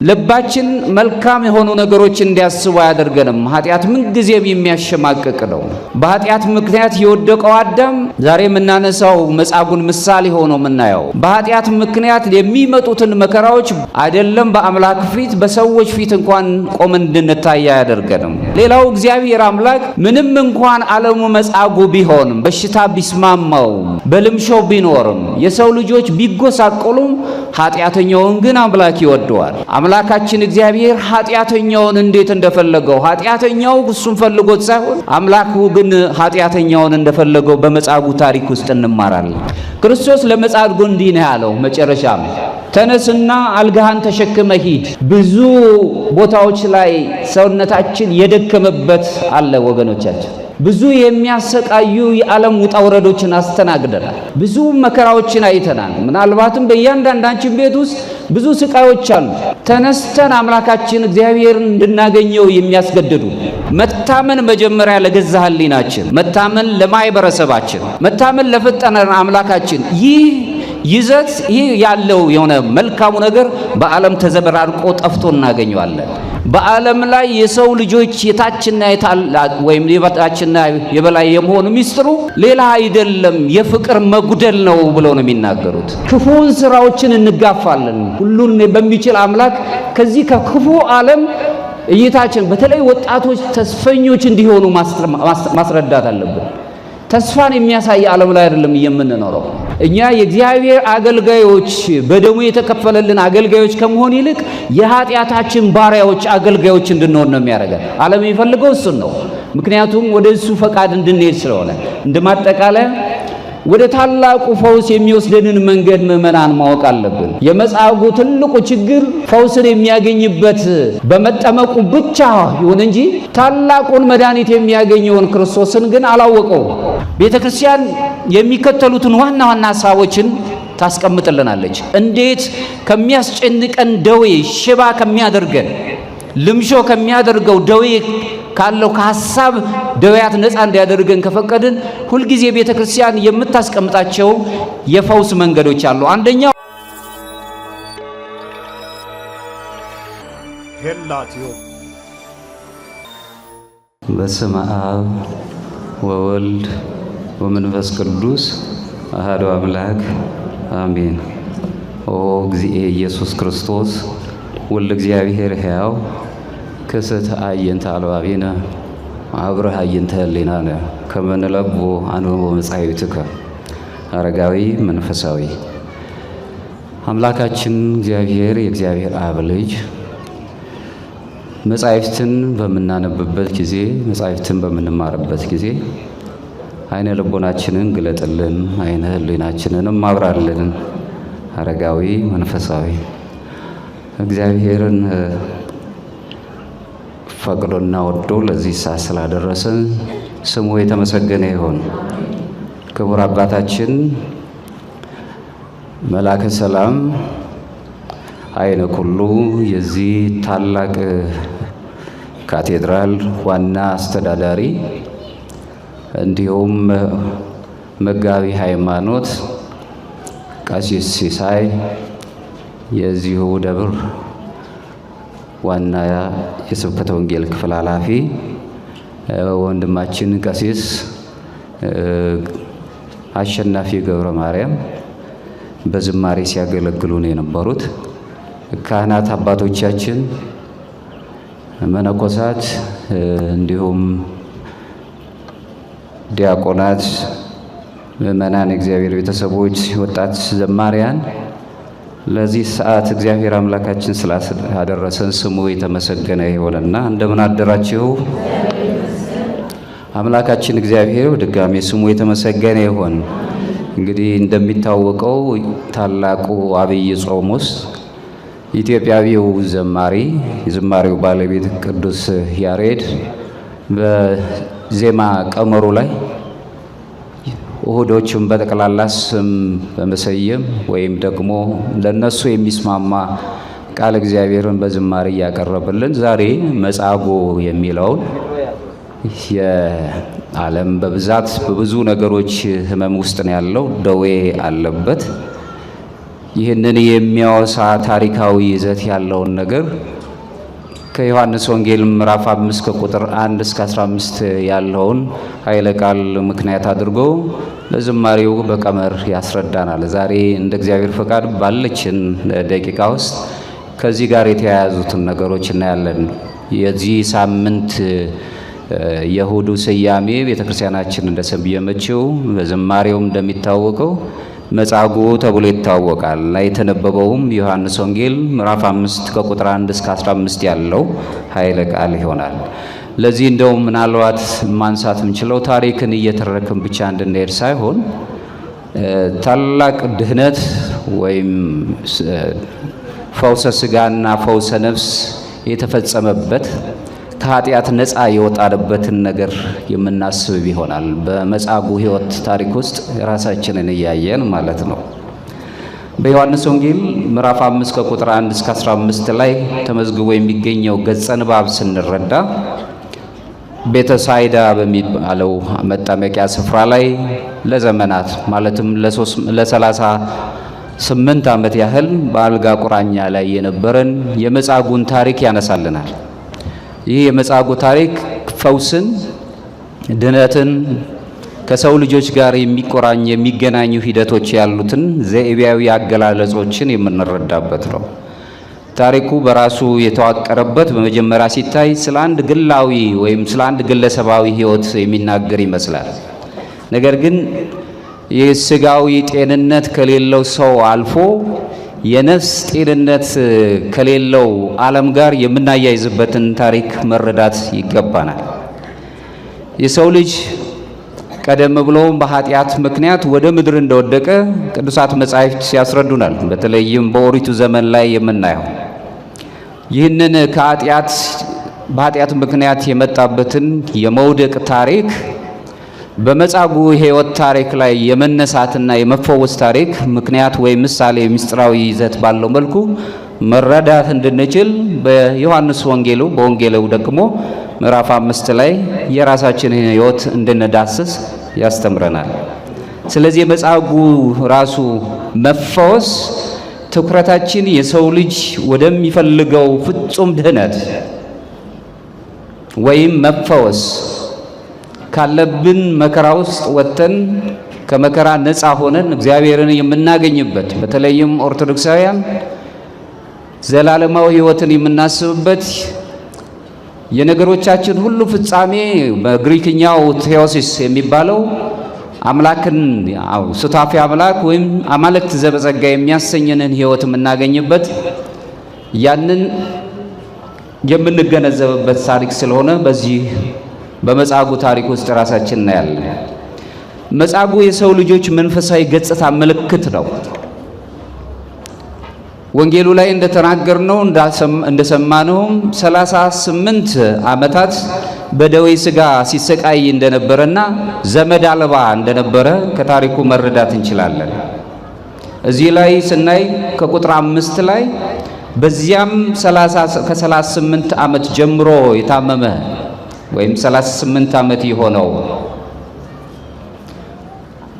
ልባችን መልካም የሆኑ ነገሮች እንዲያስቡ ያደርገንም። ኃጢአት ምን ጊዜም የሚያሸማቅቅ ነው። በኃጢአት ምክንያት የወደቀው አዳም ዛሬ የምናነሳው መጻጉዕን ምሳሌ ሆኖ የምናየው በኃጢአት ምክንያት የሚመጡትን መከራዎች አይደለም በአምላክ ፊት በሰዎች ፊት እንኳን ቆመን እንድንታይ ያደርገንም። ሌላው እግዚአብሔር አምላክ ምንም እንኳን ዓለሙ መጻጉዕ ቢሆንም በሽታ ቢስማማው በልምሾው ቢኖርም የሰው ልጆች ቢጎሳቆሉም ኃጢአተኛውን ግን አምላክ ይወደዋል። አምላካችን እግዚአብሔር ኃጢአተኛውን እንዴት እንደፈለገው ኃጢአተኛው እሱን ፈልጎት ሳይሆን አምላኩ ግን ኃጢአተኛውን እንደፈለገው በመጻጉዕ ታሪክ ውስጥ እንማራለን። ክርስቶስ ለመጻጉዕ እንዲህ ነው ያለው። መጨረሻም ተነስና አልጋህን ተሸክመ ሂድ። ብዙ ቦታዎች ላይ ሰውነታችን የደከመበት አለ ወገኖቻችን። ብዙ የሚያሰቃዩ የዓለም ውጣ ውረዶችን አስተናግደናል። ብዙ መከራዎችን አይተናል። ምናልባትም በእያንዳንዳችን ቤት ውስጥ ብዙ ስቃዮች አሉ። ተነስተን አምላካችን እግዚአብሔርን እንድናገኘው የሚያስገድዱ መታመን መጀመሪያ ለገዛ ሕሊናችን፣ መታመን ለማህበረሰባችን፣ መታመን ለፈጠረን አምላካችን ይዘት ይህ ያለው የሆነ መልካሙ ነገር በዓለም ተዘበራርቆ ጠፍቶ እናገኘዋለን። በዓለም ላይ የሰው ልጆች የታችና የታላቅ ወይም የበታችና የበላይ የመሆኑ ሚስጥሩ ሌላ አይደለም፣ የፍቅር መጉደል ነው ብለው ነው የሚናገሩት። ክፉን ስራዎችን እንጋፋለን። ሁሉን በሚችል አምላክ ከዚህ ከክፉ ዓለም እይታችን በተለይ ወጣቶች ተስፈኞች እንዲሆኑ ማስረዳት አለብን። ተስፋን የሚያሳይ ዓለም ላይ አይደለም የምንኖረው። እኛ የእግዚአብሔር አገልጋዮች በደሙ የተከፈለልን አገልጋዮች ከመሆን ይልቅ የኃጢአታችን ባሪያዎች አገልጋዮች እንድንሆን ነው የሚያደርገን። ዓለም የሚፈልገው እሱን ነው። ምክንያቱም ወደ እሱ ፈቃድ እንድንሄድ ስለሆነ። እንደማጠቃለያ ወደ ታላቁ ፈውስ የሚወስደንን መንገድ ምዕመናን ማወቅ አለብን። የመጻጉዕ ትልቁ ችግር ፈውስን የሚያገኝበት በመጠመቁ ብቻ ይሁን እንጂ ታላቁን መድኃኒት የሚያገኘውን ክርስቶስን ግን አላወቀው። ቤተክርስቲያን የሚከተሉትን ዋና ዋና ሐሳቦችን ታስቀምጥልናለች። እንዴት ከሚያስጨንቀን ደዌ፣ ሽባ ከሚያደርገን፣ ልምሾ ከሚያደርገው ደዌ ካለው ከሐሳብ ደዌያት ነፃ እንዲያደርገን ከፈቀድን ሁልጊዜ ቤተክርስቲያን የምታስቀምጣቸው የፈውስ መንገዶች አሉ። አንደኛው ሄላቲዮ በስመ አብ ወወልድ ወመንፈስ ቅዱስ አሐዱ አምላክ አሜን። ኦ እግዚእ ኢየሱስ ክርስቶስ ወልደ እግዚአብሔር ሕያው ክስት አየንተ አልባቢነ አብረህ አየንተ ህሊናነ ከመ ንለቡ አንብቦ መጻሕፍትከ። አረጋዊ መንፈሳዊ አምላካችን እግዚአብሔር የእግዚአብሔር አብ ልጅ መጻሕፍትን በምናነብበት ጊዜ፣ መጻሕፍትን በምንማርበት ጊዜ አይነ ልቦናችንን ግለጥልን፣ አይነ ህሊናችንንም አብራልን። አረጋዊ መንፈሳዊ እግዚአብሔርን ፈቅዶና ወዶ ለዚህ ሰዓት ስላደረሰን ስሙ የተመሰገነ ይሁን። ክቡር አባታችን መላከ ሰላም አይነ ኩሉ የዚህ ታላቅ ካቴድራል ዋና አስተዳዳሪ እንዲሁም መጋቢ ሃይማኖት ቀሲስ ሲሳይ የዚሁ ደብር ዋና የስብከተ ወንጌል ክፍል ኃላፊ ወንድማችን ቀሲስ አሸናፊ ገብረ ማርያም በዝማሬ ሲያገለግሉ ነው የነበሩት። ካህናት አባቶቻችን፣ መነኮሳት፣ እንዲሁም ዲያቆናት፣ ምእመናን፣ እግዚአብሔር ቤተሰቦች፣ ወጣት ዘማሪያን ለዚህ ሰዓት እግዚአብሔር አምላካችን ስላደረሰን ስሙ የተመሰገነ ይሁንና እንደምን አደራችሁ? አምላካችን እግዚአብሔር ድጋሜ ስሙ የተመሰገነ ይሁን። እንግዲህ እንደሚታወቀው ታላቁ አብይ ጾም ውስጥ ኢትዮጵያዊው ዘማሪ የዝማሬው ባለቤት ቅዱስ ያሬድ በዜማ ቀመሩ ላይ እሁዶቹን በጠቅላላ ስም በመሰየም ወይም ደግሞ ለነሱ የሚስማማ ቃል እግዚአብሔርን በዝማሬ እያቀረበልን ዛሬ መጻጉዕ የሚለውን የዓለም በብዛት በብዙ ነገሮች ህመም ውስጥ ነው ያለው፣ ደዌ አለበት። ይህንን የሚያወሳ ታሪካዊ ይዘት ያለውን ነገር ከዮሐንስ ወንጌል ምዕራፍ 5 ከቁጥር 1 እስከ 15 ያለውን ኃይለ ቃል ምክንያት አድርጎ ለዝማሬው በቀመር ያስረዳናል። ዛሬ እንደ እግዚአብሔር ፈቃድ ባለችን ደቂቃ ውስጥ ከዚህ ጋር የተያያዙትን ነገሮች እናያለን። የዚህ ሳምንት የእሁዱ ስያሜ ቤተክርስቲያናችን እንደሰየመችው በዝማሬውም እንደሚታወቀው መጻጉዕ ተብሎ ይታወቃል። ላይ የተነበበውም ዮሐንስ ወንጌል ምዕራፍ 5 ከቁጥር 1 እስከ 15 ያለው ኃይለ ቃል ይሆናል። ለዚህ እንደው ምናልባት ማንሳት የምንችለው ታሪክን እየተረክን ብቻ እንድንሄድ ሳይሆን ታላቅ ድህነት ወይም ፈውሰ ስጋና ፈውሰ ነፍስ የተፈጸመበት ከኃጢአት ነፃ የወጣንበትን ነገር የምናስብ ይሆናል። በመጻጉዕ ሕይወት ታሪክ ውስጥ ራሳችንን እያየን ማለት ነው። በዮሐንስ ወንጌል ምዕራፍ 5 ከቁጥር 1 እስከ 15 ላይ ተመዝግቦ የሚገኘው ገጸ ንባብ ስንረዳ ቤተሳይዳ በሚባለው መጠመቂያ ስፍራ ላይ ለዘመናት ማለትም ለ38 ዓመት ያህል በአልጋ ቁራኛ ላይ የነበረን የመጻጉዕን ታሪክ ያነሳልናል። ይህ የመጻጉዕ ታሪክ ፈውስን፣ ድነትን፣ ከሰው ልጆች ጋር የሚቆራኝ የሚገናኙ ሂደቶች ያሉትን ዘይቤያዊ አገላለጾችን የምንረዳበት ነው። ታሪኩ በራሱ የተዋቀረበት በመጀመሪያ ሲታይ ስለ አንድ ግላዊ ወይም ስለ አንድ ግለሰባዊ ሕይወት የሚናገር ይመስላል። ነገር ግን የስጋዊ ጤንነት ከሌለው ሰው አልፎ የነፍስ ጤንነት ከሌለው ዓለም ጋር የምናያይዝበትን ታሪክ መረዳት ይገባናል። የሰው ልጅ ቀደም ብሎ በኃጢአት ምክንያት ወደ ምድር እንደወደቀ ቅዱሳት መጻሕፍት ያስረዱናል። በተለይም በኦሪቱ ዘመን ላይ የምናየው ይህንን በኃጢአት ምክንያት የመጣበትን የመውደቅ ታሪክ በመጻጉዕ ሕይወት ታሪክ ላይ የመነሳትና የመፈወስ ታሪክ ምክንያት ወይም ምሳሌ ምስጢራዊ ይዘት ባለው መልኩ መረዳት እንድንችል በዮሐንስ ወንጌሉ በወንጌሉ ደግሞ ምዕራፍ 5 ላይ የራሳችንን ሕይወት እንድንዳስስ ያስተምረናል። ስለዚህ የመጻጉዕ ራሱ መፈወስ ትኩረታችን የሰው ልጅ ወደሚፈልገው ፍጹም ድህነት ወይም መፈወስ ካለብን መከራ ውስጥ ወጥተን ከመከራ ነፃ ሆነን እግዚአብሔርን የምናገኝበት በተለይም ኦርቶዶክሳውያን ዘላለማዊ ሕይወትን የምናስብበት የነገሮቻችን ሁሉ ፍጻሜ በግሪክኛው ቴዎሲስ የሚባለው አምላክን ሱታፊ አምላክ ወይም አማልክት ዘበጸጋ የሚያሰኘንን ሕይወት የምናገኝበት ያንን የምንገነዘብበት ታሪክ ስለሆነ በዚህ በመጻጉዕ ታሪክ ውስጥ ራሳችን እናያለን። መጻጉዕ የሰው ልጆች መንፈሳዊ ገጽታ ምልክት ነው። ወንጌሉ ላይ እንደተናገርነው እንደሰማነውም 38 ዓመታት በደዌ ሥጋ ሲሰቃይ እንደነበረና ዘመድ አልባ እንደነበረ ከታሪኩ መረዳት እንችላለን። እዚህ ላይ ስናይ ከቁጥር 5 ላይ በዚያም ከ38 ዓመት ጀምሮ የታመመ ወይም 38 ዓመት የሆነው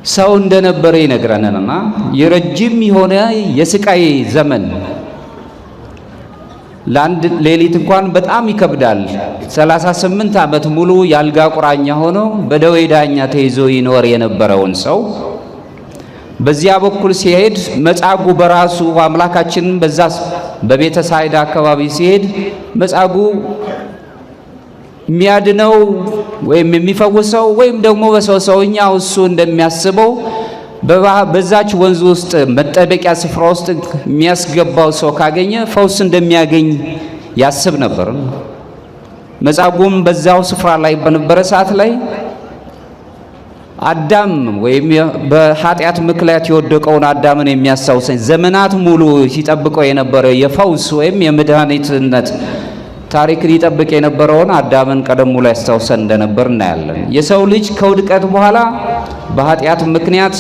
ሰው እንደነበረ ይነግረናልና የረጅም የሆነ የስቃይ ዘመን ለአንድ ሌሊት እንኳን በጣም ይከብዳል። 38 ዓመት ሙሉ ያልጋ ቁራኛ ሆኖ በደዌ ዳኛ ተይዞ ይኖር የነበረውን ሰው በዚያ በኩል ሲሄድ መጻጉዕ በራሱ አምላካችን በዛ በቤተ ሳይዳ አካባቢ ሲሄድ መጻጉዕ የሚያድነው ወይም የሚፈውሰው ወይም ደግሞ በሰውኛው እሱ እንደሚያስበው በዛች ወንዝ ውስጥ መጠበቂያ ስፍራ ውስጥ የሚያስገባው ሰው ካገኘ ፈውስ እንደሚያገኝ ያስብ ነበር። መጻጉዕም በዛው ስፍራ ላይ በነበረ ሰዓት ላይ አዳም ወይም በኃጢአት ምክንያት የወደቀውን አዳምን የሚያስታውሰኝ ዘመናት ሙሉ ሲጠብቀው የነበረ የፈውስ ወይም የመድኃኒትነት ታሪክን ይጠብቅ የነበረውን አዳምን ቀደም ብሎ ያስታውሰን እንደነበር እናያለን። የሰው ልጅ ከውድቀት በኋላ በኃጢአት ምክንያት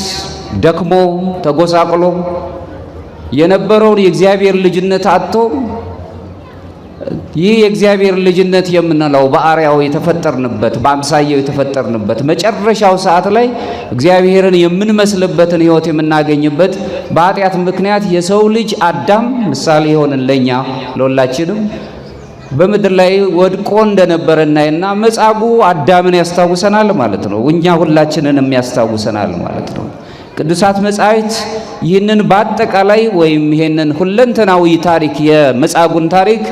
ደክሞ ተጎሳቅሎ የነበረውን የእግዚአብሔር ልጅነት አጥቶ ይህ የእግዚአብሔር ልጅነት የምንለው በአርአያው የተፈጠርንበት በአምሳያው የተፈጠርንበት መጨረሻው ሰዓት ላይ እግዚአብሔርን የምንመስልበትን ሕይወት የምናገኝበት በኃጢአት ምክንያት የሰው ልጅ አዳም ምሳሌ ይሆንን ለኛ ለሁላችንም በምድር ላይ ወድቆ እንደነበረና መጻጉዕ አዳምን ያስታውሰናል ማለት ነው። እኛ ሁላችንንም ያስታውሰናል ማለት ነው። ቅዱሳት መጻሕፍት ይህንን በአጠቃላይ ወይም ይህንን ሁለንተናዊ ታሪክ የመጻጉዕን ታሪክ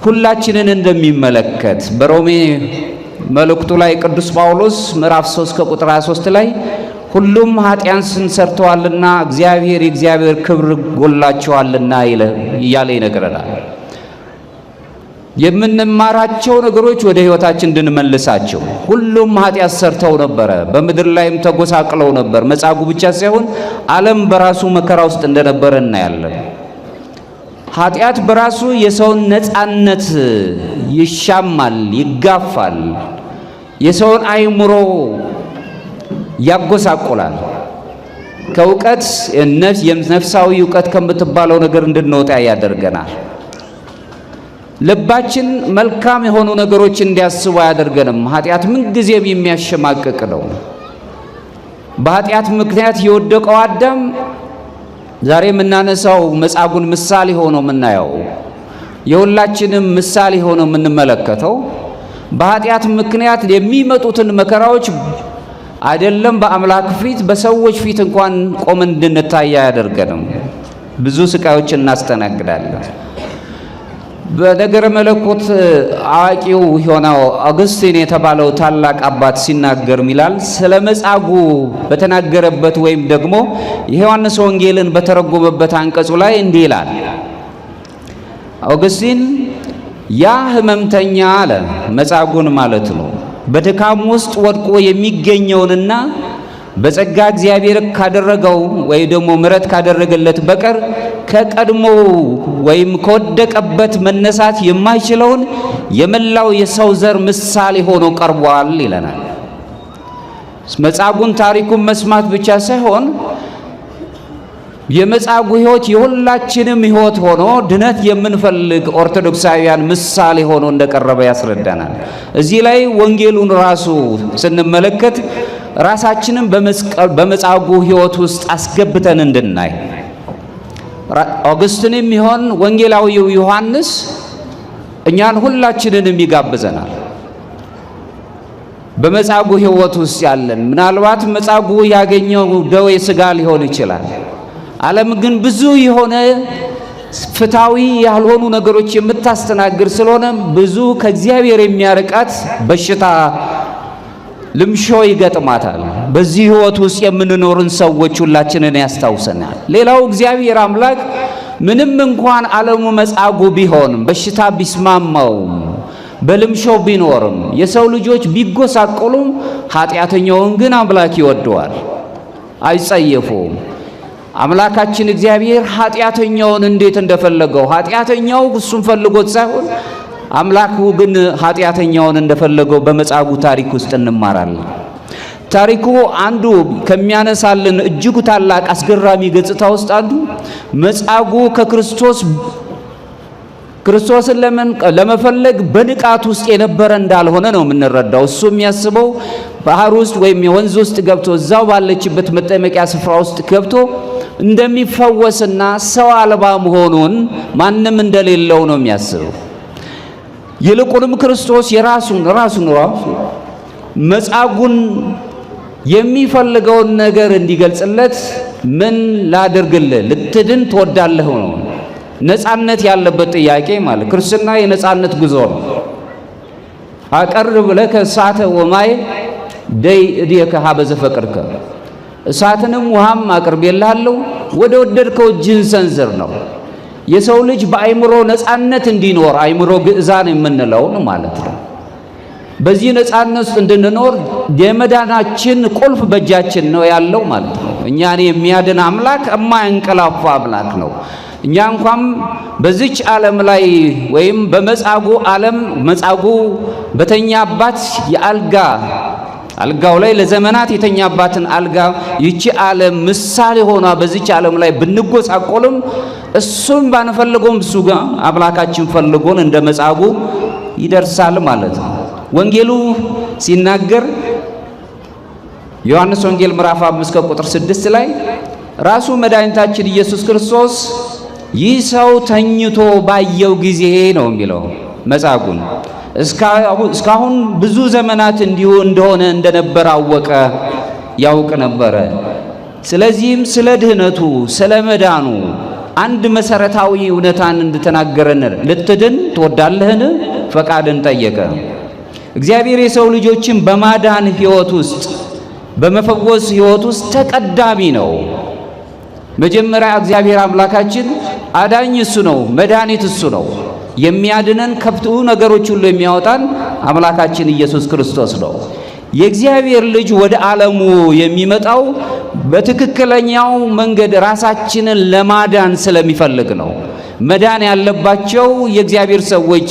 ሁላችንን እንደሚመለከት በሮሜ መልእክቱ ላይ ቅዱስ ጳውሎስ ምዕራፍ 3 ከቁጥር 23 ላይ ሁሉም ኃጢአትን ሰርተዋልና የእግዚአብሔር ክብር ጎላቸዋልና እያለ ይነግረናል። የምንማራቸው ነገሮች ወደ ሕይወታችን እንድንመልሳቸው ሁሉም ኃጢአት ሰርተው ነበረ፣ በምድር ላይም ተጎሳቅለው ነበር። መጻጉዕ ብቻ ሳይሆን ዓለም በራሱ መከራ ውስጥ እንደነበረ እናያለን። ኃጢአት በራሱ የሰውን ነፃነት ይሻማል፣ ይጋፋል፣ የሰውን አእምሮ ያጎሳቆላል። ከእውቀት የነፍሳዊ እውቀት ከምትባለው ነገር እንድንወጣ ያደርገናል። ልባችን መልካም የሆኑ ነገሮች እንዲያስቡ አያደርገንም። ኃጢአት ምን ጊዜም የሚያሸማቅቅ ነው። በኃጢአት ምክንያት የወደቀው አዳም ዛሬ የምናነሳው መጻጉዕን ምሳሌ ሆኖ የምናየው የሁላችንም ምሳሌ ሆኖ የምንመለከተው በኃጢአት ምክንያት የሚመጡትን መከራዎች አይደለም በአምላክ ፊት በሰዎች ፊት እንኳን ቆመን እንድንታይ አያደርገንም። ብዙ ስቃዮችን እናስተናግዳለን። በነገረ መለኮት አዋቂው የሆነው አውግስቲን የተባለው ታላቅ አባት ሲናገር ይላል ስለ መጻጉዕ በተናገረበት ወይም ደግሞ የዮሐንስ ወንጌልን በተረጎመበት አንቀጹ ላይ እንዲህ ይላል። አውግስቲን ያ ሕመምተኛ አለ መጻጉዕን ማለት ነው በድካም ውስጥ ወድቆ የሚገኘውንና በጸጋ እግዚአብሔር ካደረገው ወይ ደግሞ ምሕረት ካደረገለት በቀር ከቀድሞ ወይም ከወደቀበት መነሳት የማይችለውን የመላው የሰው ዘር ምሳሌ ሆኖ ቀርቧል ይለናል። መጻጉዕን ታሪኩን መስማት ብቻ ሳይሆን የመጻጉዕ ሕይወት የሁላችንም ሕይወት ሆኖ ድነት የምንፈልግ ኦርቶዶክሳውያን ምሳሌ ሆኖ እንደቀረበ ያስረዳናል። እዚህ ላይ ወንጌሉን ራሱ ስንመለከት ራሳችንን በመጻጉዕ ሕይወት ውስጥ አስገብተን እንድናይ አውግስቲንም ይሆን ወንጌላዊው ዮሐንስ እኛን ሁላችንንም ይጋብዘናል። በመጻጉዕ ሕይወት ውስጥ ያለን ምናልባት መጻጉዕ ያገኘው ደዌ ሥጋ ሊሆን ይችላል። ዓለም ግን ብዙ የሆነ ፍታዊ ያልሆኑ ነገሮች የምታስተናግድ ስለሆነ ብዙ ከእግዚአብሔር የሚያርቃት በሽታ ልምሾ ይገጥማታል። በዚህ ሕይወት ውስጥ የምንኖርን ሰዎች ሁላችንን ያስታውሰናል። ሌላው እግዚአብሔር አምላክ ምንም እንኳን ዓለሙ መጻጉዕ ቢሆንም በሽታ ቢስማማውም በልምሾ ቢኖርም የሰው ልጆች ቢጎሳቆሉም ኃጢአተኛውን ግን አምላክ ይወደዋል፣ አይጸየፉም። አምላካችን እግዚአብሔር ኃጢአተኛውን እንዴት እንደፈለገው ኃጢአተኛው እሱን ፈልጎት ሳይሆን አምላኩ ግን ኃጢአተኛውን እንደፈለገው በመጻጉዕ ታሪክ ውስጥ እንማራለን። ታሪኩ አንዱ ከሚያነሳልን እጅግ ታላቅ አስገራሚ ገጽታ ውስጥ አንዱ መጻጉዕ ክርስቶስን ለመፈለግ በንቃት ውስጥ የነበረ እንዳልሆነ ነው የምንረዳው። እሱ የሚያስበው ባህር ውስጥ ወይም የወንዝ ውስጥ ገብቶ እዛው ባለችበት መጠመቂያ ስፍራ ውስጥ ገብቶ እንደሚፈወስና ሰው አልባ መሆኑን ማንም እንደሌለው ነው የሚያስበው። ይልቁንም ክርስቶስ ራሱን መጻጉዕን የሚፈልገውን ነገር እንዲገልጽለት ምን ላድርግልህ ልትድን ትወዳለህ ነው። ነፃነት ያለበት ጥያቄ ማለት ክርስትና የነፃነት ጉዞ ነው። አቀርብ ለከ እሳተ ወማይ ደይ እዲከ ሀበ ዘፈቅርከ እሳትንም ውሃም አቅርቤልሃለሁ ወደ ወደድከው እጅህን ሰንዝር ነው። የሰው ልጅ በአይምሮ ነፃነት እንዲኖር አይምሮ ግዕዛን የምንለው ማለት ነው። በዚህ ነፃነት ውስጥ እንድንኖር የመዳናችን ቁልፍ በእጃችን ነው ያለው ማለት ነው። እኛን የሚያድን አምላክ የማያንቀላፋ አምላክ ነው። እኛ እንኳን በዚች ዓለም ላይ ወይም በመጻጉዕ ዓለም መጻጉዕ በተኛባት አልጋው ላይ ለዘመናት የተኛባትን አልጋ ይቺ ዓለም ምሳሌ ሆኗ በዚች ዓለም ላይ ብንጎሳቆልም እሱም ባንፈልገውም እሱ ጋር አምላካችን ፈልጎን እንደ መጻጉዕ ይደርሳል ማለት ነው። ወንጌሉ ሲናገር ዮሐንስ ወንጌል ምዕራፍ 5 ቁጥር 6 ላይ ራሱ መድኃኒታችን ኢየሱስ ክርስቶስ ይህ ሰው ተኝቶ ባየው ጊዜ ነው የሚለው መጻጉዕን እስካሁን ብዙ ዘመናት እንዲሁ እንደሆነ እንደነበር አወቀ፣ ያውቅ ነበረ። ስለዚህም ስለ ድህነቱ ስለ መዳኑ አንድ መሰረታዊ እውነታን እንድተናገረን ልትድን ትወዳለህን ፈቃድን ጠየቀ። እግዚአብሔር የሰው ልጆችን በማዳን ሕይወት ውስጥ በመፈወስ ሕይወት ውስጥ ተቀዳሚ ነው። መጀመሪያ እግዚአብሔር አምላካችን አዳኝ እሱ ነው፣ መድኃኒት እሱ ነው። የሚያድነን ከብዙ ነገሮች ሁሉ የሚያወጣን አምላካችን ኢየሱስ ክርስቶስ ነው። የእግዚአብሔር ልጅ ወደ ዓለሙ የሚመጣው በትክክለኛው መንገድ ራሳችንን ለማዳን ስለሚፈልግ ነው። መዳን ያለባቸው የእግዚአብሔር ሰዎች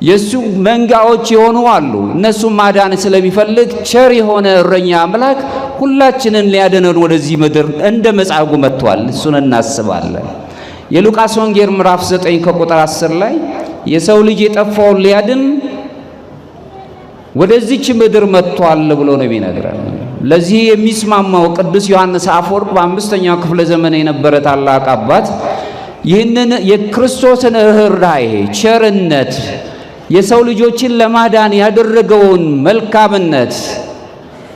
የሱ መንጋዎች የሆኑ አሉ። እነሱም ማዳን ስለሚፈልግ ቸር የሆነ እረኛ አምላክ ሁላችንን ሊያድነን ወደዚህ ምድር እንደ መጻጉዕ መጥቷል። እሱን እናስባለን። የሉቃስ ወንጌል ምዕራፍ 9 ከቁጥር 10 ላይ የሰው ልጅ የጠፋውን ሊያድን ወደዚች ምድር መጥቷል ብሎ ነው የሚነግረን። ለዚህ የሚስማማው ቅዱስ ዮሐንስ አፈወርቅ በአምስተኛው ክፍለ ዘመን የነበረ ታላቅ አባት ይህንን የክርስቶስን ርኅራኄ፣ ቸርነት፣ የሰው ልጆችን ለማዳን ያደረገውን መልካምነት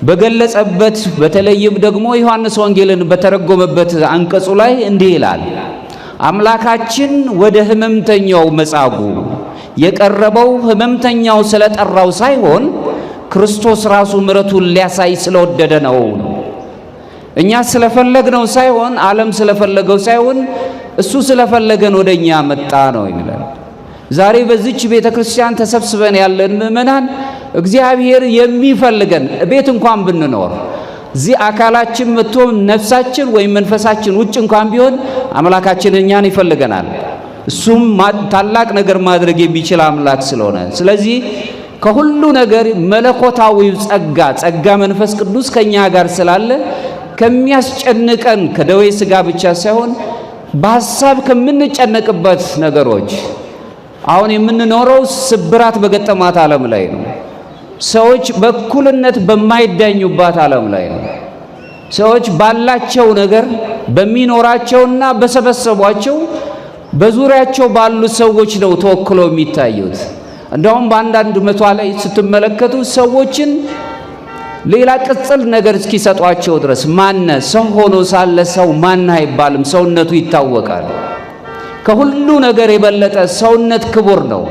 በገለጸበት በተለይም ደግሞ ዮሐንስ ወንጌልን በተረጎመበት አንቀጹ ላይ እንዲህ ይላል። አምላካችን ወደ ሕመምተኛው መጻጉዕ የቀረበው ሕመምተኛው ስለጠራው ሳይሆን ክርስቶስ ራሱ ምሕረቱን ሊያሳይ ስለወደደ ነው። እኛ ስለፈለግነው ሳይሆን ዓለም ስለፈለገው ሳይሆን እሱ ስለፈለገን ወደኛ መጣ ነው ይላል። ዛሬ በዚች ቤተ ክርስቲያን ተሰብስበን ያለን ምእመናን እግዚአብሔር የሚፈልገን ቤት እንኳን ብንኖር እዚህ አካላችን መጥቶ ነፍሳችን ወይም መንፈሳችን ውጭ እንኳን ቢሆን አምላካችን እኛን ይፈልገናል። እሱም ታላቅ ነገር ማድረግ የሚችል አምላክ ስለሆነ ስለዚህ ከሁሉ ነገር መለኮታዊ ጸጋ መንፈስ ቅዱስ ከኛ ጋር ስላለ ከሚያስጨንቀን ከደዌ ሥጋ ብቻ ሳይሆን በሐሳብ ከምንጨነቅበት ነገሮች አሁን የምንኖረው ስብራት በገጠማት ዓለም ላይ ነው። ሰዎች በእኩልነት በማይዳኙባት ዓለም ላይ ነው። ሰዎች ባላቸው ነገር በሚኖራቸውና በሰበሰቧቸው በዙሪያቸው ባሉ ሰዎች ነው ተወክሎ የሚታዩት። እንደውም በአንዳንድ መቷ ላይ ስትመለከቱ ሰዎችን ሌላ ቅጽል ነገር እስኪሰጧቸው ድረስ ማነ ሰው ሆኖ ሳለ ሰው ማን አይባልም፣ ሰውነቱ ይታወቃል። ከሁሉ ነገር የበለጠ ሰውነት ክቡር ነው።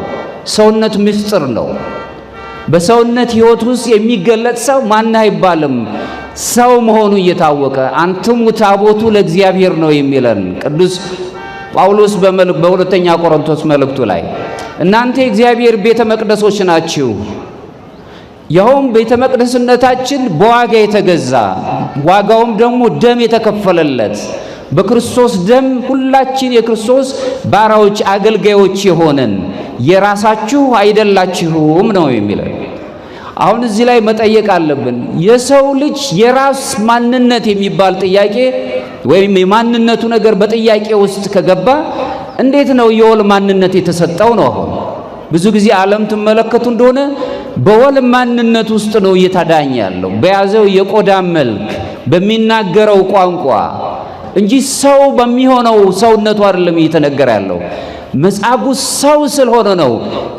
ሰውነት ምስጢር ነው። በሰውነት ሕይወት ውስጥ የሚገለጥ ሰው ማን አይባልም፣ ሰው መሆኑ እየታወቀ አንትሙ ታቦቱ ለእግዚአብሔር ነው የሚለን ቅዱስ ጳውሎስ በሁለተኛ ቆሮንቶስ መልእክቱ ላይ እናንተ የእግዚአብሔር ቤተ መቅደሶች ናችሁ፣ ያውም ቤተ መቅደስነታችን በዋጋ የተገዛ ዋጋውም ደግሞ ደም የተከፈለለት በክርስቶስ ደም ሁላችን የክርስቶስ ባሪያዎች አገልጋዮች የሆነን የራሳችሁ አይደላችሁም ነው የሚለው። አሁን እዚህ ላይ መጠየቅ አለብን። የሰው ልጅ የራስ ማንነት የሚባል ጥያቄ ወይም የማንነቱ ነገር በጥያቄ ውስጥ ከገባ እንዴት ነው የወል ማንነት የተሰጠው ነው? አሁን ብዙ ጊዜ ዓለም ትመለከቱ እንደሆነ በወል ማንነት ውስጥ ነው እየታዳኝ ያለው በያዘው የቆዳ መልክ በሚናገረው ቋንቋ እንጂ ሰው በሚሆነው ሰውነቱ አይደለም እየተነገረ ያለው። መጻጉዕ ሰው ስለሆነ ነው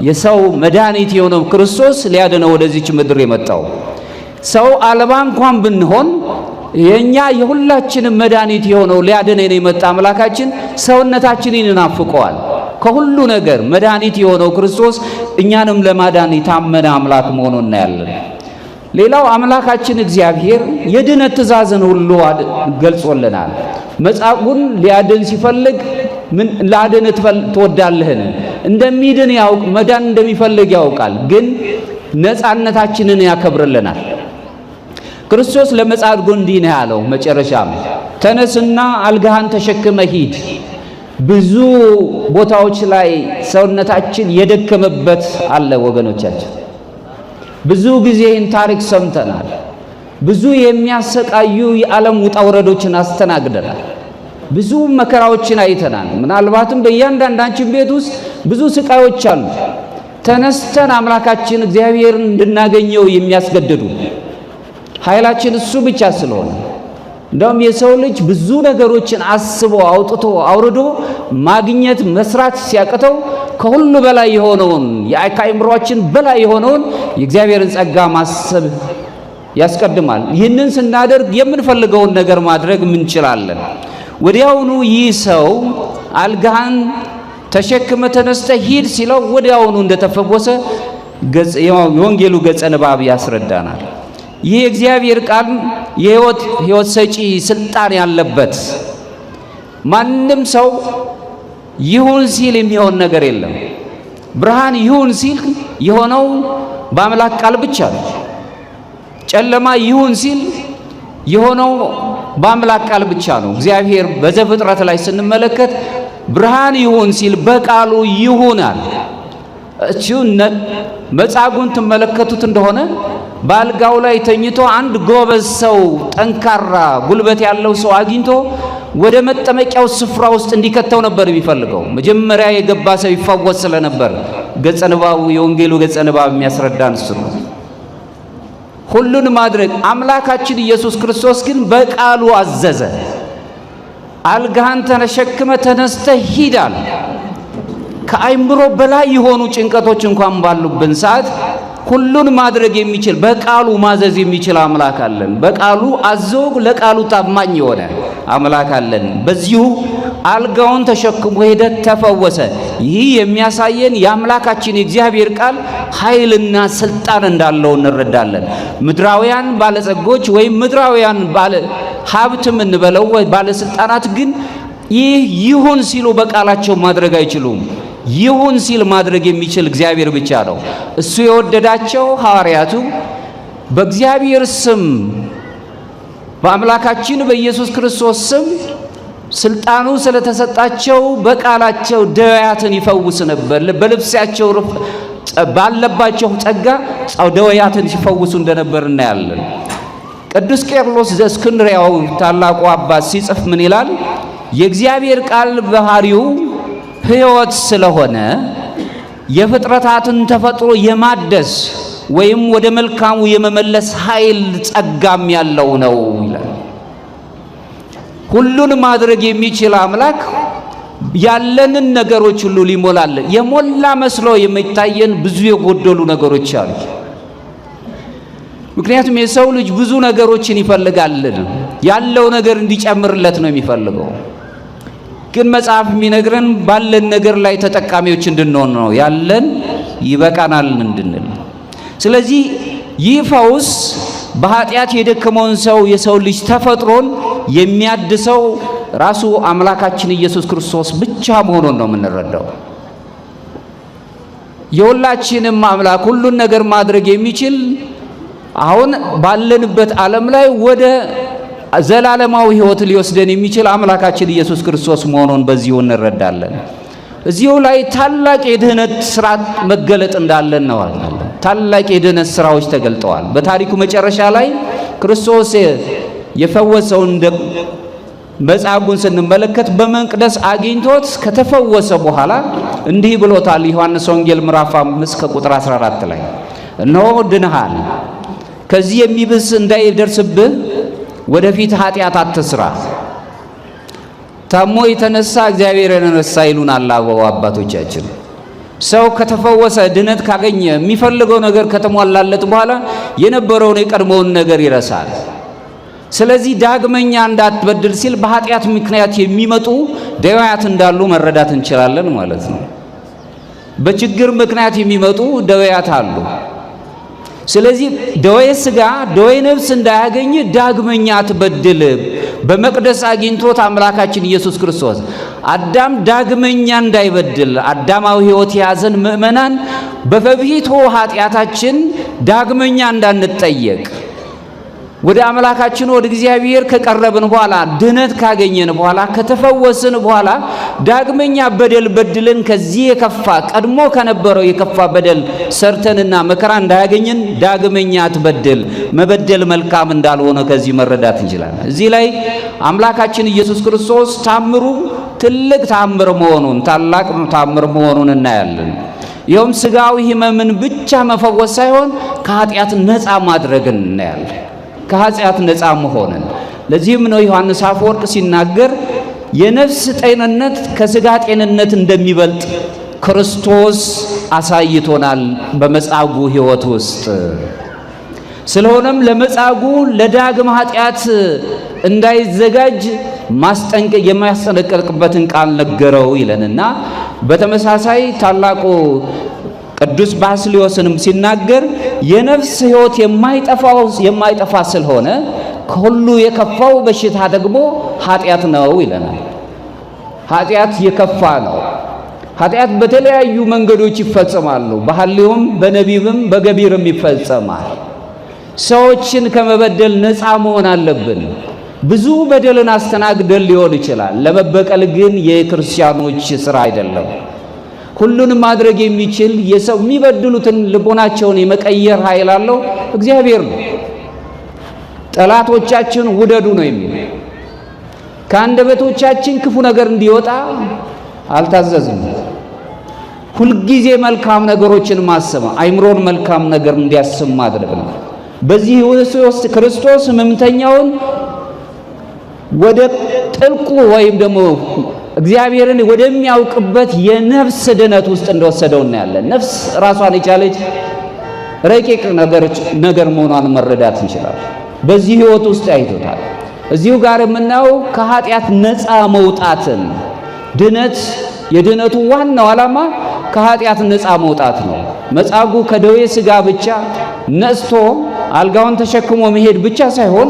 የሰው መድኃኒት የሆነው ክርስቶስ ሊያድነው ወደዚች ምድር የመጣው። ሰው አልባ እንኳን ብንሆን የኛ የሁላችንም መድኃኒት የሆነው ሊያድነን የመጣ አምላካችን ሰውነታችንን ይናፍቀዋል። ከሁሉ ነገር መድኃኒት የሆነው ክርስቶስ እኛንም ለማዳን የታመነ አምላክ መሆኑን እናያለን። ሌላው አምላካችን እግዚአብሔር የድነት ትእዛዝን ሁሉ ገልጾልናል። መጻጉዕን ሊያድን ሲፈልግ ምን ላድን ትወዳለህን? እንደሚድን ያውቅ መዳን እንደሚፈልግ ያውቃል። ግን ነፃነታችንን ያከብርልናል። ክርስቶስ ለመጻጉዕ እንዲህ ነው ያለው። መጨረሻም ተነስና አልጋህን ተሸክመ ሂድ። ብዙ ቦታዎች ላይ ሰውነታችን የደከመበት አለ ወገኖቻችን። ብዙ ጊዜ ይህን ታሪክ ሰምተናል። ብዙ የሚያሰቃዩ የዓለም ውጣ ውረዶችን አስተናግደናል። ብዙ መከራዎችን አይተናል። ምናልባትም በእያንዳንዳችን ቤት ውስጥ ብዙ ስቃዮች አሉ። ተነስተን አምላካችን እግዚአብሔርን እንድናገኘው የሚያስገድዱ ኃይላችን እሱ ብቻ ስለሆነ እንደውም የሰው ልጅ ብዙ ነገሮችን አስቦ አውጥቶ አውርዶ ማግኘት መስራት ሲያቅተው ከሁሉ በላይ የሆነውን የአይምሮአችን በላይ የሆነውን የእግዚአብሔርን ጸጋ ማሰብ ያስቀድማል። ይህንን ስናደርግ የምንፈልገውን ነገር ማድረግ እንችላለን። ወዲያውኑ ይህ ሰው አልጋህን ተሸክመ ተነስተ ሂድ ሲለው ወዲያውኑ እንደተፈወሰ የወንጌሉ ገጸ ንባብ ያስረዳናል። ይህ እግዚአብሔር ቃል የሕይወት ሰጪ ስልጣን ያለበት ማንም ሰው ይሁን ሲል የሚሆን ነገር የለም። ብርሃን ይሁን ሲል የሆነው በአምላክ ቃል ብቻ ነው። ጨለማ ይሁን ሲል የሆነው በአምላክ ቃል ብቻ ነው። እግዚአብሔር በዘፍጥረት ላይ ስንመለከት ብርሃን ይሁን ሲል በቃሉ ይሁናል። መጻጉዕን ትመለከቱት እንደሆነ በአልጋው ላይ ተኝቶ አንድ ጎበዝ ሰው ጠንካራ ጉልበት ያለው ሰው አግኝቶ ወደ መጠመቂያው ስፍራ ውስጥ እንዲከተው ነበር የሚፈልገው። መጀመሪያ የገባ ሰው ይፈወስ ስለነበር ገጸ ንባቡ የወንጌሉ ገጸ ንባብ የሚያስረዳን እሱ ነው። ሁሉን ማድረግ አምላካችን ኢየሱስ ክርስቶስ ግን በቃሉ አዘዘ። አልጋህን ተሸክመ ተነስተ ሂዳል። ከአይምሮ በላይ የሆኑ ጭንቀቶች እንኳን ባሉብን ሰዓት ሁሉን ማድረግ የሚችል በቃሉ ማዘዝ የሚችል አምላክ አለን። በቃሉ አዞ ለቃሉ ታማኝ የሆነ አምላክ አለን። በዚሁ አልጋውን ተሸክሞ ሄደ፣ ተፈወሰ። ይህ የሚያሳየን የአምላካችን የእግዚአብሔር ቃል ኃይልና ስልጣን እንዳለው እንረዳለን። ምድራውያን ባለጸጎች ወይም ምድራውያን ሀብትም እንበለው ባለስልጣናት ግን ይህ ይሁን ሲሉ በቃላቸው ማድረግ አይችሉም። ይሁን ሲል ማድረግ የሚችል እግዚአብሔር ብቻ ነው። እሱ የወደዳቸው ሐዋርያቱ በእግዚአብሔር ስም በአምላካችን በኢየሱስ ክርስቶስ ስም ስልጣኑ ስለተሰጣቸው በቃላቸው ደዌያትን ይፈውስ ነበር። በልብሳቸው ባለባቸው ጸጋ ደዌያትን ሲፈውሱ እንደነበር እናያለን። ቅዱስ ቄርሎስ ዘእስክንድርያው ታላቁ አባት ሲጽፍ ምን ይላል? የእግዚአብሔር ቃል ባህሪው ሕይወት ስለሆነ የፍጥረታትን ተፈጥሮ የማደስ ወይም ወደ መልካሙ የመመለስ ኃይል ጸጋም ያለው ነው ይላል። ሁሉን ማድረግ የሚችል አምላክ ያለንን ነገሮች ሁሉ ሊሞላልን የሞላ መስሎ የሚታየን ብዙ የጎደሉ ነገሮች አሉ። ምክንያቱም የሰው ልጅ ብዙ ነገሮችን ይፈልጋልን ያለው ነገር እንዲጨምርለት ነው የሚፈልገው። ግን መጽሐፍ የሚነግረን ባለን ነገር ላይ ተጠቃሚዎች እንድንሆን ነው፣ ያለን ይበቃናል እንድንል። ስለዚህ ይህ ፈውስ በኃጢአት የደከመውን ሰው የሰው ልጅ ተፈጥሮን የሚያድሰው ራሱ አምላካችን ኢየሱስ ክርስቶስ ብቻ መሆኑን ነው የምንረዳው። የሁላችንም አምላክ ሁሉን ነገር ማድረግ የሚችል አሁን ባለንበት ዓለም ላይ ወደ ዘላለማዊ ሕይወት ሊወስደን የሚችል አምላካችን ኢየሱስ ክርስቶስ መሆኑን በዚሁ እንረዳለን። እዚሁ ላይ ታላቅ የድህነት ስራ መገለጥ እንዳለን ነው። ታላቅ የድህነት ስራዎች ተገልጠዋል። በታሪኩ መጨረሻ ላይ ክርስቶስ የፈወሰውን መጻጉዕን ስንመለከት በመቅደስ አግኝቶት ከተፈወሰ በኋላ እንዲህ ብሎታል። ዮሐንስ ወንጌል ምዕራፍ 5 ከቁጥር 14 ላይ እነሆ ድነሃል፣ ከዚህ የሚብስ እንዳይደርስብህ ወደፊት ኃጢአት አትስራ። ታሞ የተነሳ እግዚአብሔርን ረሳ ይሉናል አበው አባቶቻችን። ሰው ከተፈወሰ ድነት ካገኘ የሚፈልገው ነገር ከተሟላለት በኋላ የነበረውን የቀድሞውን ነገር ይረሳል። ስለዚህ ዳግመኛ እንዳትበድል ሲል በኃጢአት ምክንያት የሚመጡ ደዌያት እንዳሉ መረዳት እንችላለን ማለት ነው። በችግር ምክንያት የሚመጡ ደዌያት አሉ። ስለዚህ ደዌ ሥጋ ደዌ ነፍስ እንዳያገኝ ዳግመኛ አትበድል። በመቅደስ አግኝቶት አምላካችን ኢየሱስ ክርስቶስ አዳም ዳግመኛ እንዳይበድል አዳማዊ ሕይወት የያዘን ምእመናን በበፊቱ ኃጢአታችን ዳግመኛ እንዳንጠየቅ ወደ አምላካችን ወደ እግዚአብሔር ከቀረብን በኋላ ድነት ካገኘን በኋላ ከተፈወስን በኋላ ዳግመኛ በደል በድለን ከዚህ የከፋ ቀድሞ ከነበረው የከፋ በደል ሰርተንና መከራ እንዳያገኘን ዳግመኛ አትበድል። መበደል መልካም እንዳልሆነ ከዚህ መረዳት እንችላለን። እዚህ ላይ አምላካችን ኢየሱስ ክርስቶስ ታምሩ ትልቅ ታምር መሆኑን ታላቅ ታምር መሆኑን እናያለን። ይኸውም ሥጋዊ ሕመምን ብቻ መፈወስ ሳይሆን ከኃጢአት ነፃ ማድረግን እናያለን። ከኃጢአት ነፃ መሆንን ለዚህም ነው ዮሐንስ አፈወርቅ ሲናገር የነፍስ ጤንነት ከሥጋ ጤንነት እንደሚበልጥ ክርስቶስ አሳይቶናል በመጻጉዕ ሕይወት ውስጥ። ስለሆነም ለመጻጉዕ ለዳግም ኃጢአት እንዳይዘጋጅ የሚያስጠነቅቅበትን ቃል ነገረው ይለንና በተመሳሳይ ታላቁ ቅዱስ ባስልዮስንም ሲናገር የነፍስ ሕይወት የማይጠፋ ስለሆነ ከሁሉ የከፋው በሽታ ደግሞ ኃጢአት ነው ይለናል። ኃጢአት የከፋ ነው። ኃጢአት በተለያዩ መንገዶች ይፈጸማሉ። በሐልዮም በነቢብም በገቢርም ይፈጸማል። ሰዎችን ከመበደል ነፃ መሆን አለብን። ብዙ በደልን አስተናግደን ሊሆን ይችላል። ለመበቀል ግን የክርስቲያኖች ሥራ አይደለም። ሁሉንም ማድረግ የሚችል የሰው የሚበድሉትን ልቦናቸውን የመቀየር ኃይል አለው እግዚአብሔር ነው። ጠላቶቻችን ውደዱ ነው የሚል። ከአንደበቶቻችን ክፉ ነገር እንዲወጣ አልታዘዝም። ሁልጊዜ መልካም ነገሮችን ማሰብ፣ አይምሮን መልካም ነገር እንዲያስብ ማድረግ ነው። በዚህ ውስጥ ክርስቶስ ሕመምተኛውን ወደ ጥልቁ ወይም ደግሞ እግዚአብሔርን ወደሚያውቅበት የነፍስ ድነት ውስጥ እንደወሰደው እናያለን። ነፍስ ራሷን የቻለች ረቂቅ ነገር መሆኗን መረዳት እንችላለን። በዚህ ሕይወት ውስጥ አይቶታል። እዚሁ ጋር የምናየው ከኃጢአት ነፃ መውጣትን ድነት የድነቱ ዋናው ዓላማ ከኃጢአት ነፃ መውጣት ነው። መጻጉዕ ከደዌ ሥጋ ብቻ ነጽቶ አልጋውን ተሸክሞ መሄድ ብቻ ሳይሆን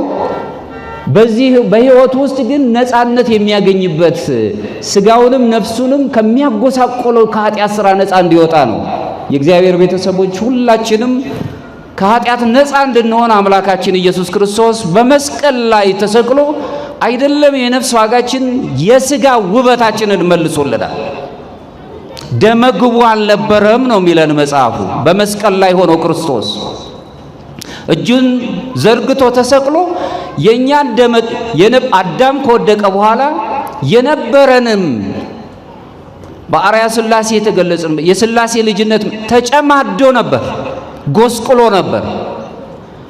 በዚህ በሕይወት ውስጥ ግን ነፃነት የሚያገኝበት ሥጋውንም ነፍሱንም ከሚያጎሳቆለው ከኃጢአት ሥራ ነፃ እንዲወጣ ነው። የእግዚአብሔር ቤተሰቦች ሁላችንም ከኃጢአት ነፃ እንድንሆን አምላካችን ኢየሱስ ክርስቶስ በመስቀል ላይ ተሰቅሎ አይደለም የነፍስ ዋጋችን የሥጋ ውበታችንን መልሶልናል። ደመግቡ አልነበረም ነው የሚለን መጽሐፉ። በመስቀል ላይ ሆኖ ክርስቶስ እጁን ዘርግቶ ተሰቅሎ የኛን አዳም ከወደቀ በኋላ የነበረንም በአርአያ ሥላሴ የተገለጸ የሥላሴ ልጅነት ተጨማዶ ነበር፣ ጎስቁሎ ነበር።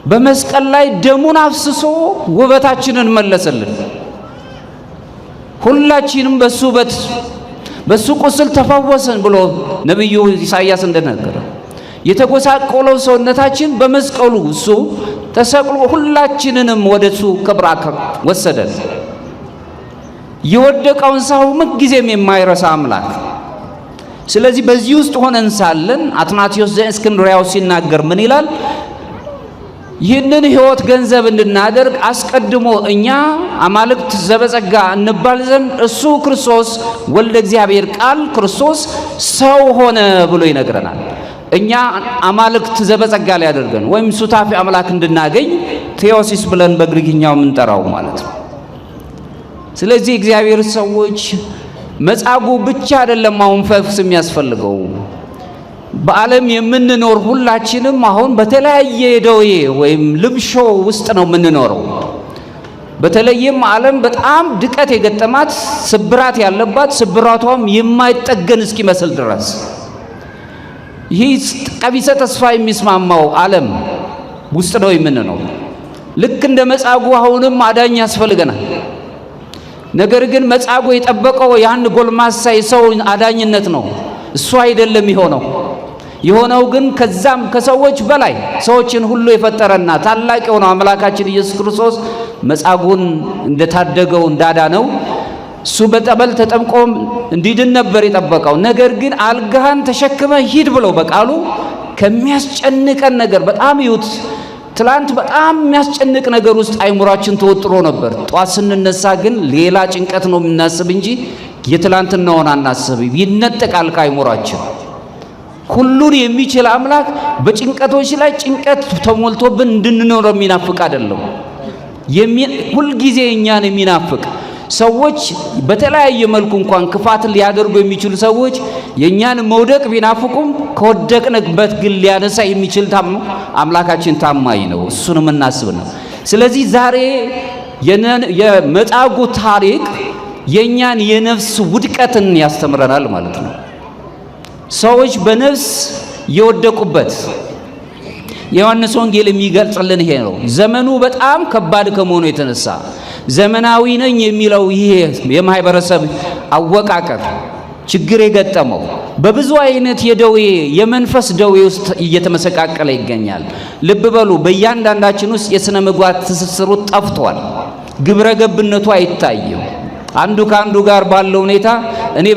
በመስቀል ላይ ደሙን አፍስሶ ውበታችንን መለሰልን። ሁላችንም በሱ ቁስል ተፈወሰን ብሎ ነቢዩ ኢሳይያስ እንደነገረ የተጎሳቆለው ሰውነታችን በመስቀሉ እሱ ተሰቅሎ ሁላችንንም ወደሱ ክብር ወሰደን። የወደቀውን ሰው ምንጊዜም የማይረሳ አምላክ። ስለዚህ በዚህ ውስጥ ሆነን ሳለን አትናቴዎስ ዘእስክንድርያው ሲናገር ምን ይላል? ይህንን ሕይወት ገንዘብ እንድናደርግ አስቀድሞ እኛ አማልክት ዘበጸጋ እንባል ዘንድ እሱ ክርስቶስ ወልደ እግዚአብሔር ቃል ክርስቶስ ሰው ሆነ ብሎ ይነግረናል። እኛ አማልክት ዘበጸጋ ሊያደርገን ወይም ሱታፊ አምላክ እንድናገኝ ቴዎሲስ ብለን በግሪክኛው የምንጠራው ማለት ነው። ስለዚህ እግዚአብሔር ሰዎች መጻጉዕ ብቻ አይደለም አሁን ፈውስ የሚያስፈልገው። በዓለም የምንኖር ሁላችንም አሁን በተለያየ ደዌ ወይም ልምሾ ውስጥ ነው የምንኖረው። በተለይም ዓለም በጣም ድቀት የገጠማት ስብራት ያለባት ስብራቷም የማይጠገን እስኪመስል ድረስ ይህ ቀቢጸ ተስፋ የሚስማማው ዓለም ውስጥ ነው የምንኖር። ልክ እንደ መጻጉዕ አሁንም አዳኝ ያስፈልገናል። ነገር ግን መጻጉዕ የጠበቀው ያን ጎልማሳ የሰው አዳኝነት ነው። እሱ አይደለም የሆነው ግን ከዛም ከሰዎች በላይ ሰዎችን ሁሉ የፈጠረና ታላቅ የሆነው አምላካችን ኢየሱስ ክርስቶስ መጻጉዕን እንደታደገው እንዳዳነው እሱ በጠበል ተጠምቆ እንዲድን ነበር የጠበቀው። ነገር ግን አልጋህን ተሸክመ ሂድ ብለው በቃሉ ከሚያስጨንቀን ነገር በጣም ይዩት። ትላንት በጣም የሚያስጨንቅ ነገር ውስጥ አይምሯችን ተወጥሮ ነበር። ጧት ስንነሳ ግን ሌላ ጭንቀት ነው የምናስብ እንጂ የትላንትናውን አናስብ። ይነጠቃል ከአይምሯችን። ሁሉን የሚችል አምላክ በጭንቀቶች ላይ ጭንቀት ተሞልቶብን እንድንኖር የሚናፍቅ አይደለም። ሁልጊዜ እኛን የሚናፍቅ ሰዎች በተለያየ መልኩ እንኳን ክፋት ሊያደርጉ የሚችሉ ሰዎች የኛን መውደቅ ቢናፍቁም ከወደቅንበት ግን ሊያነሳ የሚችል አምላካችን ታማኝ ነው። እሱንም እናስብ ነው። ስለዚህ ዛሬ የመጻጉዕ ታሪክ የኛን የነፍስ ውድቀትን ያስተምረናል ማለት ነው። ሰዎች በነፍስ የወደቁበት የዮሐንስ ወንጌል የሚገልጽልን ይሄ ነው። ዘመኑ በጣም ከባድ ከመሆኑ የተነሳ ዘመናዊ ነኝ የሚለው ይሄ የማህበረሰብ አወቃቀር ችግር የገጠመው በብዙ አይነት የደዌ የመንፈስ ደዌ ውስጥ እየተመሰቃቀለ ይገኛል። ልብ በሉ፣ በእያንዳንዳችን ውስጥ የሥነ ምግባር ትስስሩ ጠፍቷል። ግብረ ገብነቱ አይታይም። አንዱ ከአንዱ ጋር ባለው ሁኔታ እኔ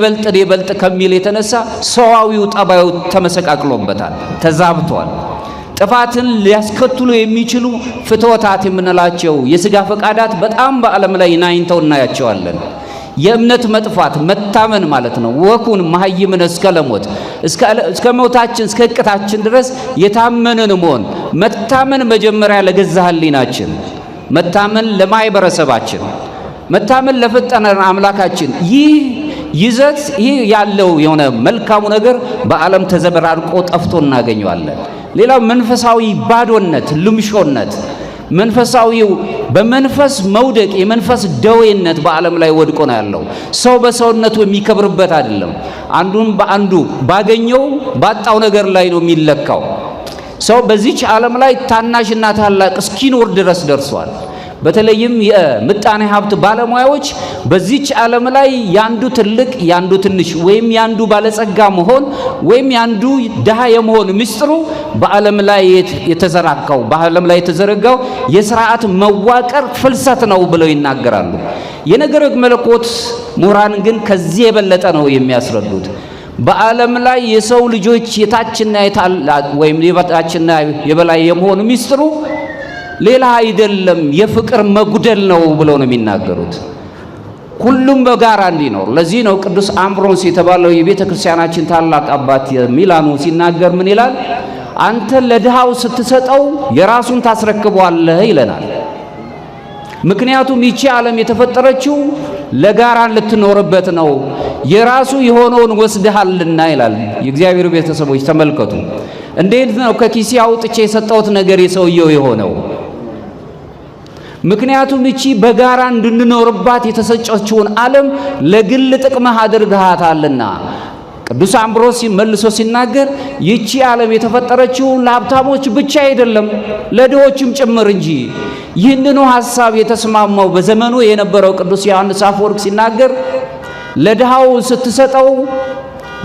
በልጥ ከሚል የተነሳ ሰዋዊው ጠባዩ ተመሰቃቅሎበታል፣ ተዛብቷል። ጥፋትን ሊያስከትሉ የሚችሉ ፍትወታት የምንላቸው የሥጋ ፈቃዳት በጣም በዓለም ላይ ናኝተው እናያቸዋለን። የእምነት መጥፋት መታመን ማለት ነው። ወኩን መሐይምን እስከ ለሞት እስከ ሞታችን እስከ እቅታችን ድረስ የታመንን መሆን መታመን መጀመሪያ ለገዛ ሕሊናችን፣ መታመን ለማህበረሰባችን፣ መታመን ለፈጠረን አምላካችን። ይህ ይዘት ይህ ያለው የሆነ መልካሙ ነገር በዓለም ተዘበራርቆ ጠፍቶ እናገኘዋለን። ሌላው መንፈሳዊ ባዶነት፣ ልምሾነት፣ መንፈሳዊው በመንፈስ መውደቅ፣ የመንፈስ ደዌነት በዓለም ላይ ወድቆ ነው ያለው። ሰው በሰውነቱ የሚከብርበት አይደለም። አንዱን በአንዱ ባገኘው ባጣው ነገር ላይ ነው የሚለካው። ሰው በዚች ዓለም ላይ ታናሽና ታላቅ እስኪኖር ድረስ ደርሷል። በተለይም የምጣኔ ሀብት ባለሙያዎች በዚች ዓለም ላይ ያንዱ ትልቅ ያንዱ ትንሽ ወይም ያንዱ ባለጸጋ መሆን ወይም ያንዱ ድሃ የመሆን ምስጢሩ በዓለም ላይ የተዘራጋው በዓለም ላይ የተዘረጋው የሥርዓት መዋቅር ፍልሰት ነው ብለው ይናገራሉ። የነገረ መለኮት ምሁራን ግን ከዚህ የበለጠ ነው የሚያስረዱት። በዓለም ላይ የሰው ልጆች የታችና የታላቅ ወይም የበታችና የበላይ የመሆን ምስጢሩ ሌላ አይደለም፣ የፍቅር መጉደል ነው ብለው ነው የሚናገሩት። ሁሉም በጋራ እንዲኖር። ለዚህ ነው ቅዱስ አምብሮስ የተባለው የቤተ ክርስቲያናችን ታላቅ አባት የሚላኑ ሲናገር ምን ይላል? አንተ ለድሃው ስትሰጠው የራሱን ታስረክበዋለህ ይለናል። ምክንያቱም ይቺ ዓለም የተፈጠረችው ለጋራ ልትኖርበት ነው፣ የራሱ የሆነውን ወስደሃልና ይላል። የእግዚአብሔር ቤተሰቦች ተመልከቱ። እንዴት ነው ከኪሴ አውጥቼ የሰጠሁት ነገር የሰውየው የሆነው? ምክንያቱም እቺ በጋራ እንድንኖርባት የተሰጨችውን ዓለም ለግል ጥቅምህ አድርገሃታልና። ቅዱስ አምብሮስ መልሶ ሲናገር ይቺ ዓለም የተፈጠረችው ለሀብታሞች ብቻ አይደለም ለድሆችም ጭምር እንጂ። ይህንኑ ሐሳብ የተስማማው በዘመኑ የነበረው ቅዱስ ዮሐንስ አፈወርቅ ሲናገር ለድሃው ስትሰጠው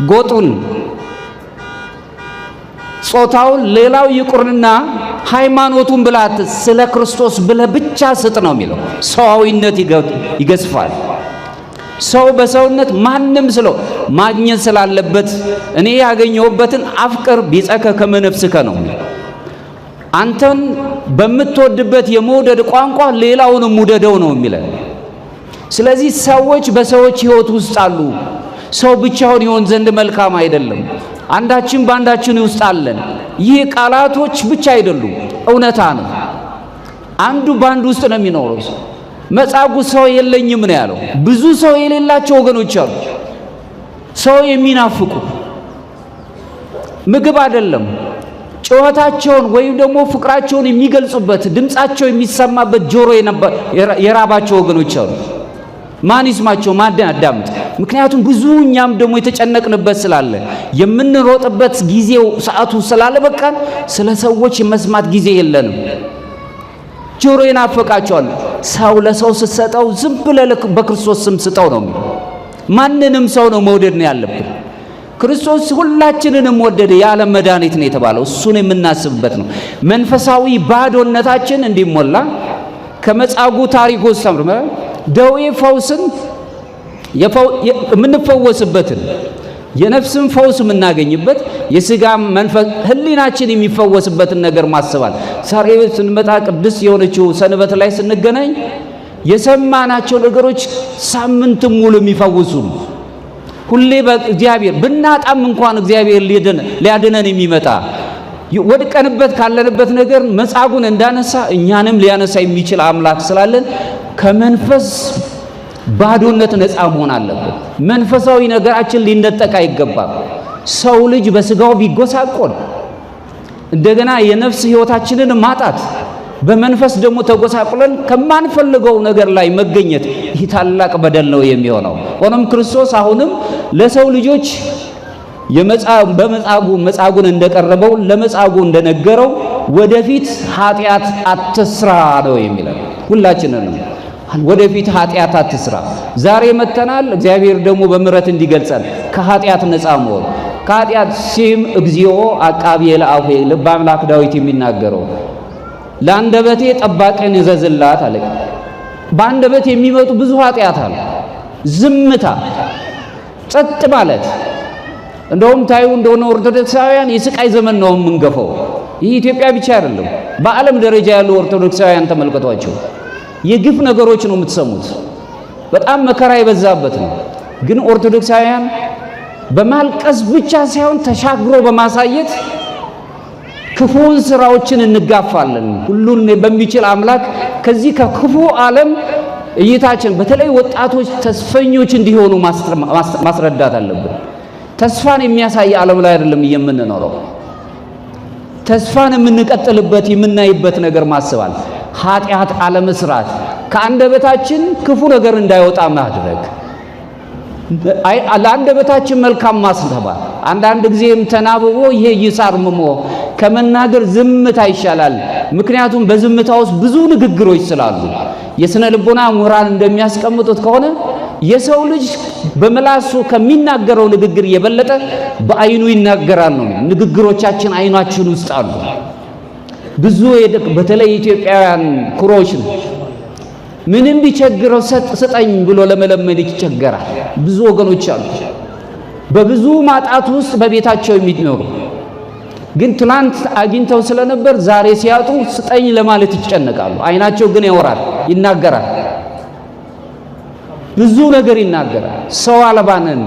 ጎጡን፣ ጾታውን፣ ሌላው ይቁርና ሃይማኖቱን ብላት ስለ ክርስቶስ ብለ ብቻ ስጥ ነው የሚለው። ሰዋዊነት ይገዝፋል። ሰው በሰውነት ማንም ስለው ማግኘት ስላለበት እኔ ያገኘሁበትን አፍቅር ቢጸከ ከመነፍስከ ነው። አንተን በምትወድበት የመውደድ ቋንቋ ሌላውንም ውደደው ነው የሚለው። ስለዚህ ሰዎች በሰዎች ሕይወት ውስጥ አሉ። ሰው ብቻውን ይሆን ዘንድ መልካም አይደለም። አንዳችን በአንዳችን ውስጥ አለን። ይህ ቃላቶች ብቻ አይደሉም፣ እውነታ ነው። አንዱ በአንዱ ውስጥ ነው የሚኖረው። መጻጉዕ ሰው የለኝም ነው ያለው። ብዙ ሰው የሌላቸው ወገኖች አሉ። ሰው የሚናፍቁ ምግብ አይደለም ጩኸታቸውን ወይም ደግሞ ፍቅራቸውን የሚገልጹበት ድምጻቸው የሚሰማበት ጆሮ የራባቸው ወገኖች አሉ። ማን ይስማቸው? ማን ያዳምጥ? ምክንያቱም ብዙ እኛም ደግሞ የተጨነቅንበት ስላለ የምንሮጥበት ጊዜው ሰዓቱ ስላለ በቃን ስለ ሰዎች መስማት ጊዜ የለንም። ጆሮ ይናፈቃቸዋል። ሰው ለሰው ስትሰጠው ዝም ብለህ በክርስቶስ ስም ስጠው ነው። ማንንም ሰው ነው መውደድ ነው ያለብን። ክርስቶስ ሁላችንንም ወደደ፣ የዓለም መድኃኒት ነው የተባለው እሱን የምናስብበት ነው። መንፈሳዊ ባዶነታችን እንዲሞላ ከመጻጉዕ ታሪክ ውስጥ ተምረን ደዌ ፈውስን የምንፈወስበትን የነፍስን ፈውስ የምናገኝበት የሥጋም መንፈስ ሕሊናችን የሚፈወስበትን ነገር ማሰባል። ዛሬ ስንመጣ ቅዱስ የሆነችው ሰንበት ላይ ስንገናኝ የሰማናቸው ነገሮች ሳምንት ሙሉ የሚፈውሱ ሁሌ በእግዚአብሔር ብናጣም እንኳን እግዚአብሔር ሊያድነን የሚመጣ ወድቀንበት ካለንበት ነገር መጻጉዕን እንዳነሳ እኛንም ሊያነሳ የሚችል አምላክ ስላለን ከመንፈስ ባዶነት ነፃ መሆን አለበት። መንፈሳዊ ነገራችን ሊነጠቅ አይገባም። ሰው ልጅ በስጋው ቢጎሳቆል እንደገና የነፍስ ሕይወታችንን ማጣት በመንፈስ ደግሞ ተጎሳቁለን ከማንፈልገው ነገር ላይ መገኘት ይህ ታላቅ በደል ነው የሚሆነው። ሆኖም ክርስቶስ አሁንም ለሰው ልጆች መጻጉዕን እንደቀረበው ለመጻጉዕ እንደነገረው ወደፊት ኃጢአት አትስራ ነው የሚለው። ሁላችንንም ወደፊት ኃጢአት አትስራ። ዛሬ መተናል እግዚአብሔር ደግሞ በምሕረት እንዲገልጸን ከኃጢአት ነፃ መሆን ከኃጢአት ሲም እግዚኦ አቃቤ ለአፌ ልበ አምላክ ዳዊት የሚናገረው ለአንደበቴ ጠባቂን እዘዝላት አለ። በአንደበት የሚመጡ ብዙ ኃጢአት አለ። ዝምታ፣ ጸጥ ማለት። እንደውም ታዩ እንደሆነ ኦርቶዶክሳውያን የስቃይ ዘመን ነው የምንገፈው። ይህ ኢትዮጵያ ብቻ አይደለም፣ በዓለም ደረጃ ያሉ ኦርቶዶክሳውያን ተመልከቷቸው። የግፍ ነገሮች ነው የምትሰሙት። በጣም መከራ የበዛበት ነው። ግን ኦርቶዶክሳውያን በማልቀስ ብቻ ሳይሆን ተሻግሮ በማሳየት ክፉን ስራዎችን እንጋፋለን። ሁሉን በሚችል አምላክ ከዚህ ከክፉ ዓለም እይታችን በተለይ ወጣቶች ተስፈኞች እንዲሆኑ ማስረዳት አለብን። ተስፋን የሚያሳይ ዓለም ላይ አይደለም የምንኖረው። ተስፋን የምንቀጥልበት የምናይበት ነገር ማስባል፣ ኃጢአት አለመስራት፣ ከአንደበታችን ክፉ ነገር እንዳይወጣ ማድረግ፣ ለአንደበታችን መልካም ማስተባል። አንዳንድ ጊዜም ተናብቦ ይሄ ይሳርምሞ ከመናገር ዝምታ ይሻላል። ምክንያቱም በዝምታ ውስጥ ብዙ ንግግሮች ስላሉ የሥነ ልቦና ምሁራን እንደሚያስቀምጡት ከሆነ የሰው ልጅ በመላሱ ከሚናገረው ንግግር የበለጠ በአይኑ ይናገራል ነው። ንግግሮቻችን አይናችን ውስጥ አሉ። ብዙ በተለይ ኢትዮጵያውያን ኩሮች ነው። ምንም ቢቸግረው ስጠኝ ብሎ ለመለመን ይቸገራል። ብዙ ወገኖች አሉ በብዙ ማጣት ውስጥ በቤታቸው የሚኖሩ ግን ትናንት አግኝተው ስለነበር ዛሬ ሲያጡ ስጠኝ ለማለት ይጨነቃሉ። አይናቸው ግን ያወራል፣ ይናገራል፣ ብዙ ነገር ይናገራል። ሰው አልባነን፣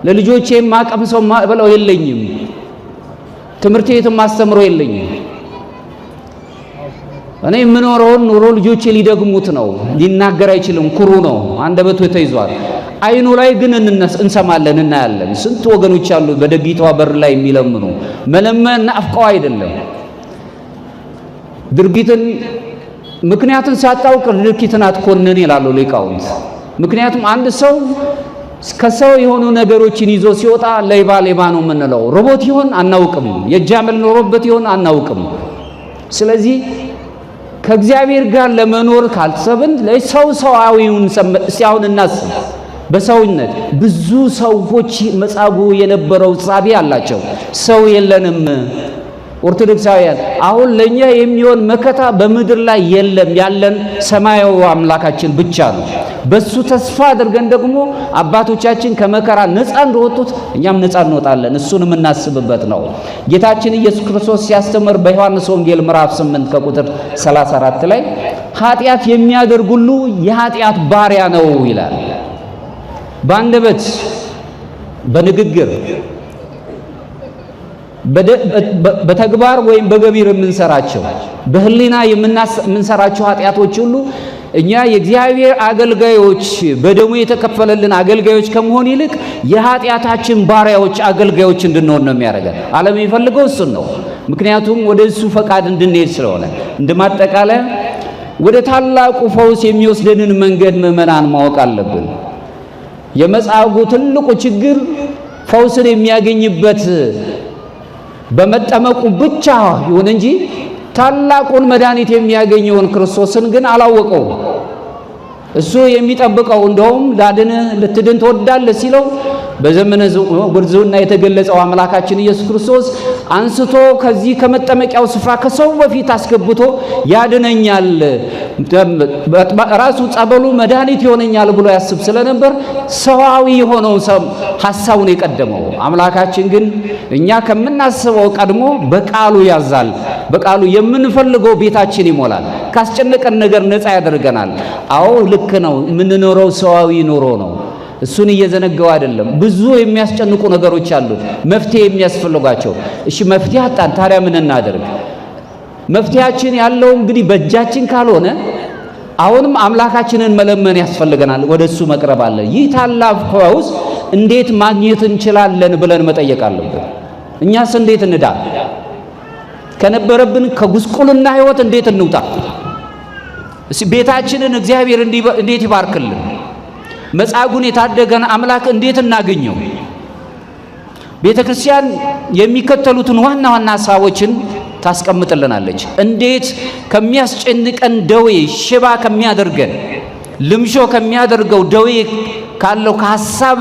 ለልጆቼ ማቀም ሰው ብለው የለኝም፣ ትምህርት ቤትም ማስተምሮ የለኝም፣ እኔ የምኖረውን ኑሮ ልጆቼ ሊደግሙት ነው። ሊናገር አይችልም፣ ኩሩ ነው፣ አንደበቱ ተይዟል። አይኑ ላይ ግን እንሰማለን፣ እናያለን። ስንት ወገኖች አሉ በደጊቷ በር ላይ የሚለምኑ። መለመን ናፍቀው አይደለም፣ ድርጊትን ምክንያቱን ሳታውቅ ድርጊትን አትኮንን ይላሉ ሊቃውንት። ምክንያቱም አንድ ሰው ከሰው የሆኑ ነገሮችን ይዞ ሲወጣ ሌባ ሌባ ነው የምንለው። ሮቦት ይሆን አናውቅም፣ የጃመል ኖሮበት ይሆን አናውቅም። ስለዚህ ከእግዚአብሔር ጋር ለመኖር ካልሰብን ለሰው ሰዋዊውን ሲያውን እናስብ። በሰውነት ብዙ ሰዎች መጻጉዕ የነበረው ጻቢ አላቸው። ሰው የለንም ኦርቶዶክሳውያን። አሁን ለኛ የሚሆን መከታ በምድር ላይ የለም፣ ያለን ሰማያዊ አምላካችን ብቻ ነው። በሱ ተስፋ አድርገን ደግሞ አባቶቻችን ከመከራ ነፃ እንደወጡት እኛም ነፃ እንወጣለን። እሱን የምናስብበት ነው። ጌታችን ኢየሱስ ክርስቶስ ሲያስተምር በዮሐንስ ወንጌል ምዕራፍ 8 ከቁጥር 34 ላይ ኃጢአት የሚያደርግ ሁሉ የኃጢአት ባሪያ ነው ይላል። በአንደበት በንግግር በተግባር ወይም በገቢር የምንሰራቸው በህሊና የምንሰራቸው ኃጢአቶች ሁሉ እኛ የእግዚአብሔር አገልጋዮች በደሙ የተከፈለልን አገልጋዮች ከመሆን ይልቅ የኃጢአታችን ባሪያዎች አገልጋዮች እንድንሆን ነው የሚያደርገን። ዓለም የሚፈልገው እሱን ነው። ምክንያቱም ወደ እሱ ፈቃድ እንድንሄድ ስለሆነ። እንደማጠቃለያ ወደ ታላቁ ፈውስ የሚወስደንን መንገድ ምዕመናን ማወቅ አለብን። የመጻጉዕ ትልቁ ችግር ፈውስን የሚያገኝበት በመጠመቁ ብቻ ይሁን እንጂ ታላቁን መድኃኒት የሚያገኘውን ክርስቶስን ግን አላወቀው። እሱ የሚጠብቀው እንደውም ላድንህ ልትድን ትወዳለህ ሲለው በዘመነ ጉርዝውና የተገለጸው አምላካችን ኢየሱስ ክርስቶስ አንስቶ ከዚህ ከመጠመቂያው ስፍራ ከሰው በፊት አስገብቶ ያድነኛል፣ ራሱ ጸበሉ መድኃኒት ይሆነኛል ብሎ ያስብ ስለነበር ሰዋዊ የሆነው ሐሳቡን የቀደመው። አምላካችን ግን እኛ ከምናስበው ቀድሞ በቃሉ ያዛል። በቃሉ የምንፈልገው ቤታችን ይሞላል። ካስጨነቀን ነገር ነፃ ያደርገናል። አዎ ልክ ነው፣ የምንኖረው ሰዋዊ ኑሮ ነው። እሱን እየዘነጋው አይደለም። ብዙ የሚያስጨንቁ ነገሮች አሉ፣ መፍትሄ የሚያስፈልጓቸው። እሺ መፍትሄ አጣን፣ ታዲያ ምን እናደርግ? መፍትሄያችን ያለው እንግዲህ በእጃችን ካልሆነ አሁንም አምላካችንን መለመን ያስፈልገናል። ወደሱ መቅረብ አለ። ይህ ታላቅ ፈውስ እንዴት ማግኘት እንችላለን ብለን መጠየቅ አለብን። እኛስ እንዴት እንዳል ከነበረብን ከጉስቁልና ህይወት እንዴት እንውጣ? እሺ ቤታችንን እግዚአብሔር እንዴት ይባርክልን? መጻጉዕን የታደገን አምላክ እንዴት እናገኘው? ቤተክርስቲያን የሚከተሉትን ዋና ዋና ሐሳቦችን ታስቀምጥልናለች። እንዴት ከሚያስጨንቀን ደዌ ሽባ ከሚያደርገን ልምሾ ከሚያደርገው ደዌ ካለው ከሐሳብ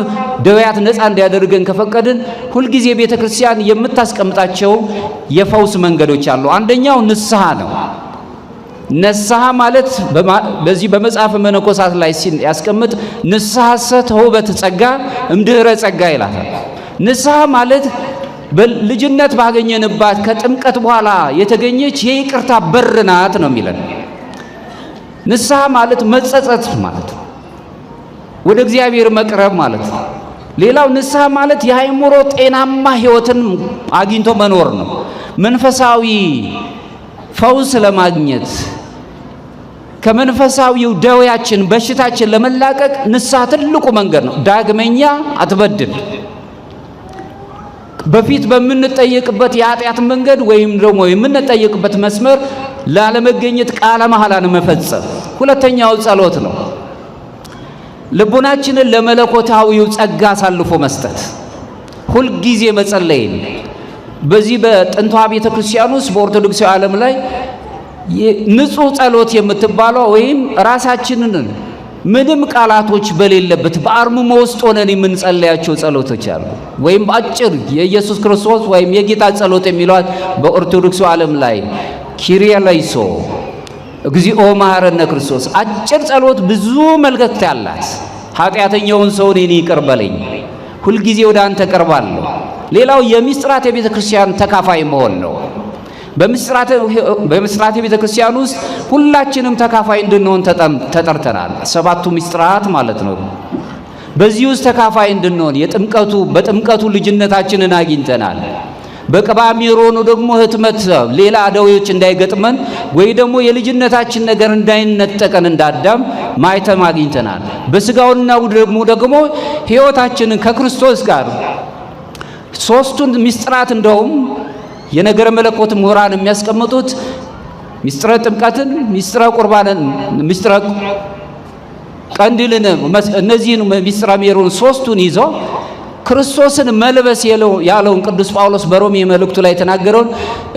ደዌያት ነፃ እንዲያደርገን ከፈቀድን ሁልጊዜ ቤተክርስቲያን የምታስቀምጣቸው የፈውስ መንገዶች አሉ። አንደኛው ንስሐ ነው። ንስሐ ማለት በዚህ በመጽሐፈ መነኮሳት ላይ ያስቀምጥ ንስሐ ተውበት ጸጋ እምድኅረ ጸጋ ይላል። ንስሐ ማለት በልጅነት ባገኘንባት ከጥምቀት በኋላ የተገኘች የይቅርታ በር ናት ነው የሚለን። ንስሐ ማለት መጸጸት ማለት ነው። ወደ እግዚአብሔር መቅረብ ማለት ነው። ሌላው ንስሐ ማለት የአእምሮ ጤናማ ሕይወትን አግኝቶ መኖር ነው። መንፈሳዊ ፈውስ ለማግኘት ከመንፈሳዊው ደዌያችን በሽታችን ለመላቀቅ ንስሐ ትልቁ መንገድ ነው። ዳግመኛ አትበድል። በፊት በምንጠየቅበት የኃጢአት መንገድ ወይም ደግሞ የምንጠየቅበት መስመር ላለመገኘት ቃለ መሐላን መፈጸም። ሁለተኛው ጸሎት ነው። ልቡናችንን ለመለኮታዊው ጸጋ አሳልፎ መስጠት፣ ሁልጊዜ መጸለይ። በዚህ በጥንቷ ቤተክርስቲያን ውስጥ በኦርቶዶክሳዊ ዓለም ላይ ንጹህ ጸሎት የምትባለው ወይም ራሳችንን ምንም ቃላቶች በሌለበት በአርምሞ ውስጥ ሆነን የምንጸልያቸው ጸሎቶች አሉ። ወይም አጭር የኢየሱስ ክርስቶስ ወይም የጌታ ጸሎት የሚሏት በኦርቶዶክሱ ዓለም ላይ ኪሪያላይሶ እግዚኦ መሐረነ ክርስቶስ፣ አጭር ጸሎት ብዙ መልእክት ያላት። ኃጢአተኛውን ሰው እኔን ይቅር በለኝ፣ ሁልጊዜ ወደ አንተ ቀርባለሁ። ሌላው የምስጢራት የቤተ ክርስቲያን ተካፋይ መሆን ነው። በምስጢራት የቤተ ክርስቲያን ውስጥ ሁላችንም ተካፋይ እንድንሆን ተጠርተናል። ሰባቱ ምስጢራት ማለት ነው። በዚህ ውስጥ ተካፋይ እንድንሆን በጥምቀቱ ልጅነታችንን አግኝተናል። በቅባ ሜሮኑ ደግሞ ህትመት ሌላ ደዌዎች እንዳይገጥመን ወይ ደግሞ የልጅነታችን ነገር እንዳይነጠቀን እንዳዳም ማይተም አግኝተናል። በስጋውና ደግሞ ሕይወታችንን ከክርስቶስ ጋር ሶስቱን ምስጢራት እንደውም የነገረ መለኮት ምሁራን የሚያስቀምጡት ምስጢረ ጥምቀትን፣ ምስጢረ ቁርባንን፣ ምስጢረ ቀንዲልን እነዚህን ምስጢረ ሜሮን ሶስቱን ይዞ ክርስቶስን መልበስ ያለውን ቅዱስ ጳውሎስ በሮሜ መልእክቱ ላይ የተናገረውን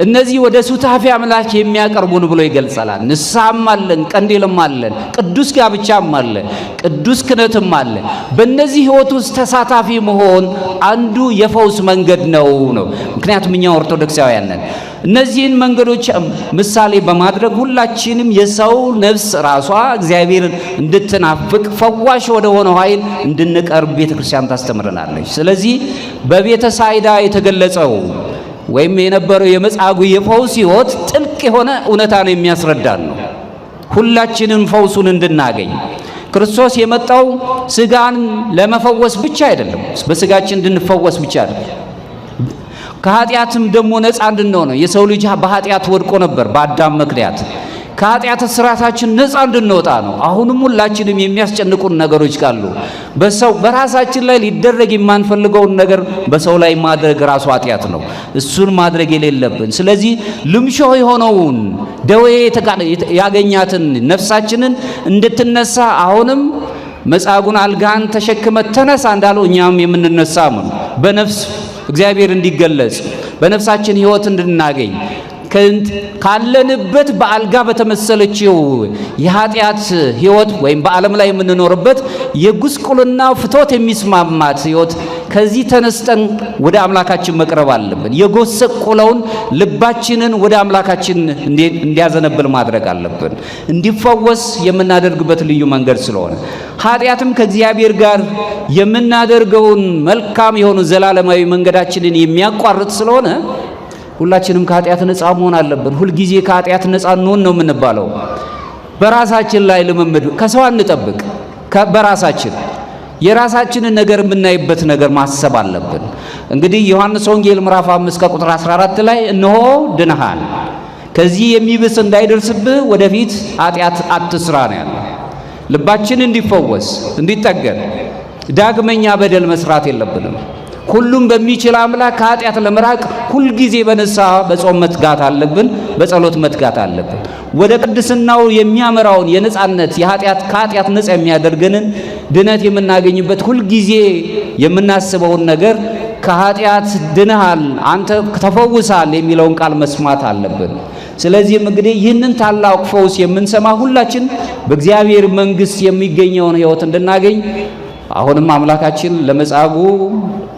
እነዚህ ወደ ሱታፌ አምላክ የሚያቀርቡን ብሎ ይገልጻል። ንስሐም አለን፣ ቀንዲልም አለን፣ ቅዱስ ጋብቻም አለ፣ ቅዱስ ክህነትም አለ። በእነዚህ ሕይወት ውስጥ ተሳታፊ መሆን አንዱ የፈውስ መንገድ ነው። ምክንያቱም እኛ ኦርቶዶክሳውያን ነን። እነዚህን መንገዶች ምሳሌ በማድረግ ሁላችንም የሰው ነፍስ ራሷ እግዚአብሔርን እንድትናፍቅ ፈዋሽ ወደ ሆነው ኃይል እንድንቀርብ ቤተክርስቲያን ታስተምረናለች። ስለዚህ በቤተ ሳይዳ የተገለጸው ወይም የነበረው የመጻጉዕ የፈውስ ሕይወት ጥልቅ የሆነ እውነታን የሚያስረዳን ነው። ሁላችንም ፈውሱን እንድናገኝ ክርስቶስ የመጣው ስጋን ለመፈወስ ብቻ አይደለም፣ በስጋችን እንድንፈወስ ብቻ አይደለም፣ ከኃጢአትም ደግሞ ነፃ እንድንሆን ነው። የሰው ልጅ በኃጢአት ወድቆ ነበር በአዳም ምክንያት። ከኃጢአት እስራታችን ነፃ እንድንወጣ ነው። አሁንም ሁላችንም የሚያስጨንቁን ነገሮች ካሉ በራሳችን ላይ ሊደረግ የማንፈልገውን ነገር በሰው ላይ ማድረግ ራሱ ኃጢአት ነው። እሱን ማድረግ የሌለብን። ስለዚህ ልምሾ የሆነውን ደዌ ያገኛትን ነፍሳችንን እንድትነሳ አሁንም መጻጉዕን አልጋን ተሸክመ ተነሳ እንዳለው እኛም የምንነሳ ነው። በነፍስ እግዚአብሔር እንዲገለጽ በነፍሳችን ሕይወት እንድናገኝ ካለንበት በአልጋ በተመሰለችው የኃጢአት ሕይወት ወይም በዓለም ላይ የምንኖርበት የጉስቁልና ፍቶት የሚስማማት ሕይወት ከዚህ ተነስተን ወደ አምላካችን መቅረብ አለብን። የጎሰቆለውን ልባችንን ወደ አምላካችን እንዲያዘነብል ማድረግ አለብን። እንዲፈወስ የምናደርግበት ልዩ መንገድ ስለሆነ ኃጢአትም ከእግዚአብሔር ጋር የምናደርገውን መልካም የሆኑ ዘላለማዊ መንገዳችንን የሚያቋርጥ ስለሆነ ሁላችንም ከኃጢአት ነፃ መሆን አለብን። ሁልጊዜ ከኃጢአት ነፃ እንሆን ነው የምንባለው። በራሳችን ላይ ልምምድ ከሰው አንጠብቅ። በራሳችን የራሳችንን ነገር የምናይበት ነገር ማሰብ አለብን። እንግዲህ ዮሐንስ ወንጌል ምዕራፍ 5 ከቁጥር 14 ላይ እነሆ ድነሃል፣ ከዚህ የሚብስ እንዳይደርስብህ ወደፊት ኃጢአት አትስራ ነው ያለው። ልባችን እንዲፈወስ እንዲጠገን ዳግመኛ በደል መስራት የለብንም። ሁሉም በሚችል አምላክ ከኃጢአት ለመራቅ ሁልጊዜ በንስሐ በጾም መትጋት አለብን፣ በጸሎት መትጋት አለብን። ወደ ቅድስናው የሚያመራውን የነጻነት ከኃጢአት ነጻ የሚያደርገንን ድነት የምናገኝበት ሁልጊዜ የምናስበውን ነገር ከኃጢአት ድነሃል፣ አንተ ተፈውሳል የሚለውን ቃል መስማት አለብን። ስለዚህም እንግዲህ ይህንን ታላቅ ፈውስ የምንሰማ ሁላችን በእግዚአብሔር መንግሥት የሚገኘውን ሕይወት እንድናገኝ አሁንም አምላካችን ለመጻጉዕ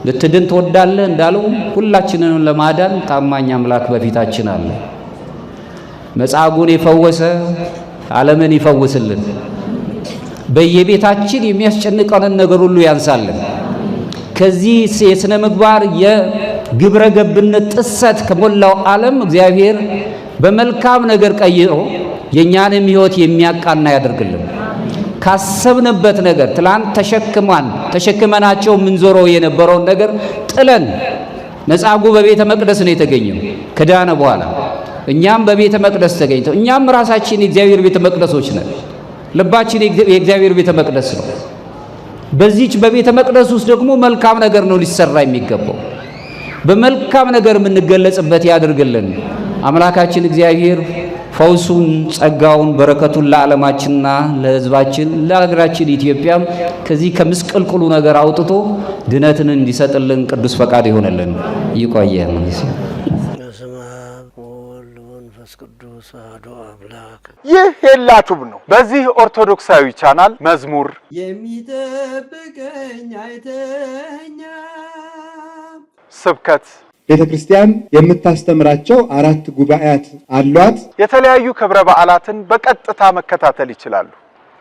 ልትድን ትወዳለህ እንዳለው ሁላችንንም ለማዳን ታማኝ አምላክ በፊታችን አለ። መጻጉዕን የፈወሰ ዓለምን ይፈውስልን። በየቤታችን የሚያስጨንቀንን ነገር ሁሉ ያንሳልን። ከዚህ የሥነ ምግባር የግብረ ገብነት ጥሰት ከሞላው ዓለም እግዚአብሔር በመልካም ነገር ቀይሮ የኛንም ሕይወት የሚያቃና ያደርግልን። ካሰብንበት ነገር ትላንት ተሸክመናቸው ምንዞረው የነበረውን ነገር ጥለን መጻጉዕ በቤተ መቅደስ ነው የተገኘው ከዳነ በኋላ። እኛም በቤተ መቅደስ ተገኝተው እኛም ራሳችን የእግዚአብሔር ቤተ መቅደሶች ነን። ልባችን የእግዚአብሔር ቤተ መቅደስ ነው። በዚህች በቤተ መቅደስ ውስጥ ደግሞ መልካም ነገር ነው ሊሰራ የሚገባው። በመልካም ነገር የምንገለጽበት ያድርግልን። አምላካችን እግዚአብሔር ፈውሱን፣ ጸጋውን፣ በረከቱን ለዓለማችንና ለሕዝባችን ለሀገራችን ኢትዮጵያም ከዚህ ከምስቅልቅሉ ነገር አውጥቶ ድነትን እንዲሰጥልን ቅዱስ ፈቃድ ይሆነልን። ይቆየን። ቅዱስ አሐዱ አምላክ። ይህ ሄላቱብ ነው። በዚህ ኦርቶዶክሳዊ ቻናል መዝሙር የሚጠብቀኝ አይተኛ፣ ስብከት፣ ቤተክርስቲያን የምታስተምራቸው 4 ጉባኤያት አሏት። የተለያዩ ክብረ በዓላትን በቀጥታ መከታተል ይችላሉ።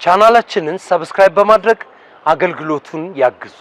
ቻናላችንን ሰብስክራይብ በማድረግ አገልግሎቱን ያግዙ።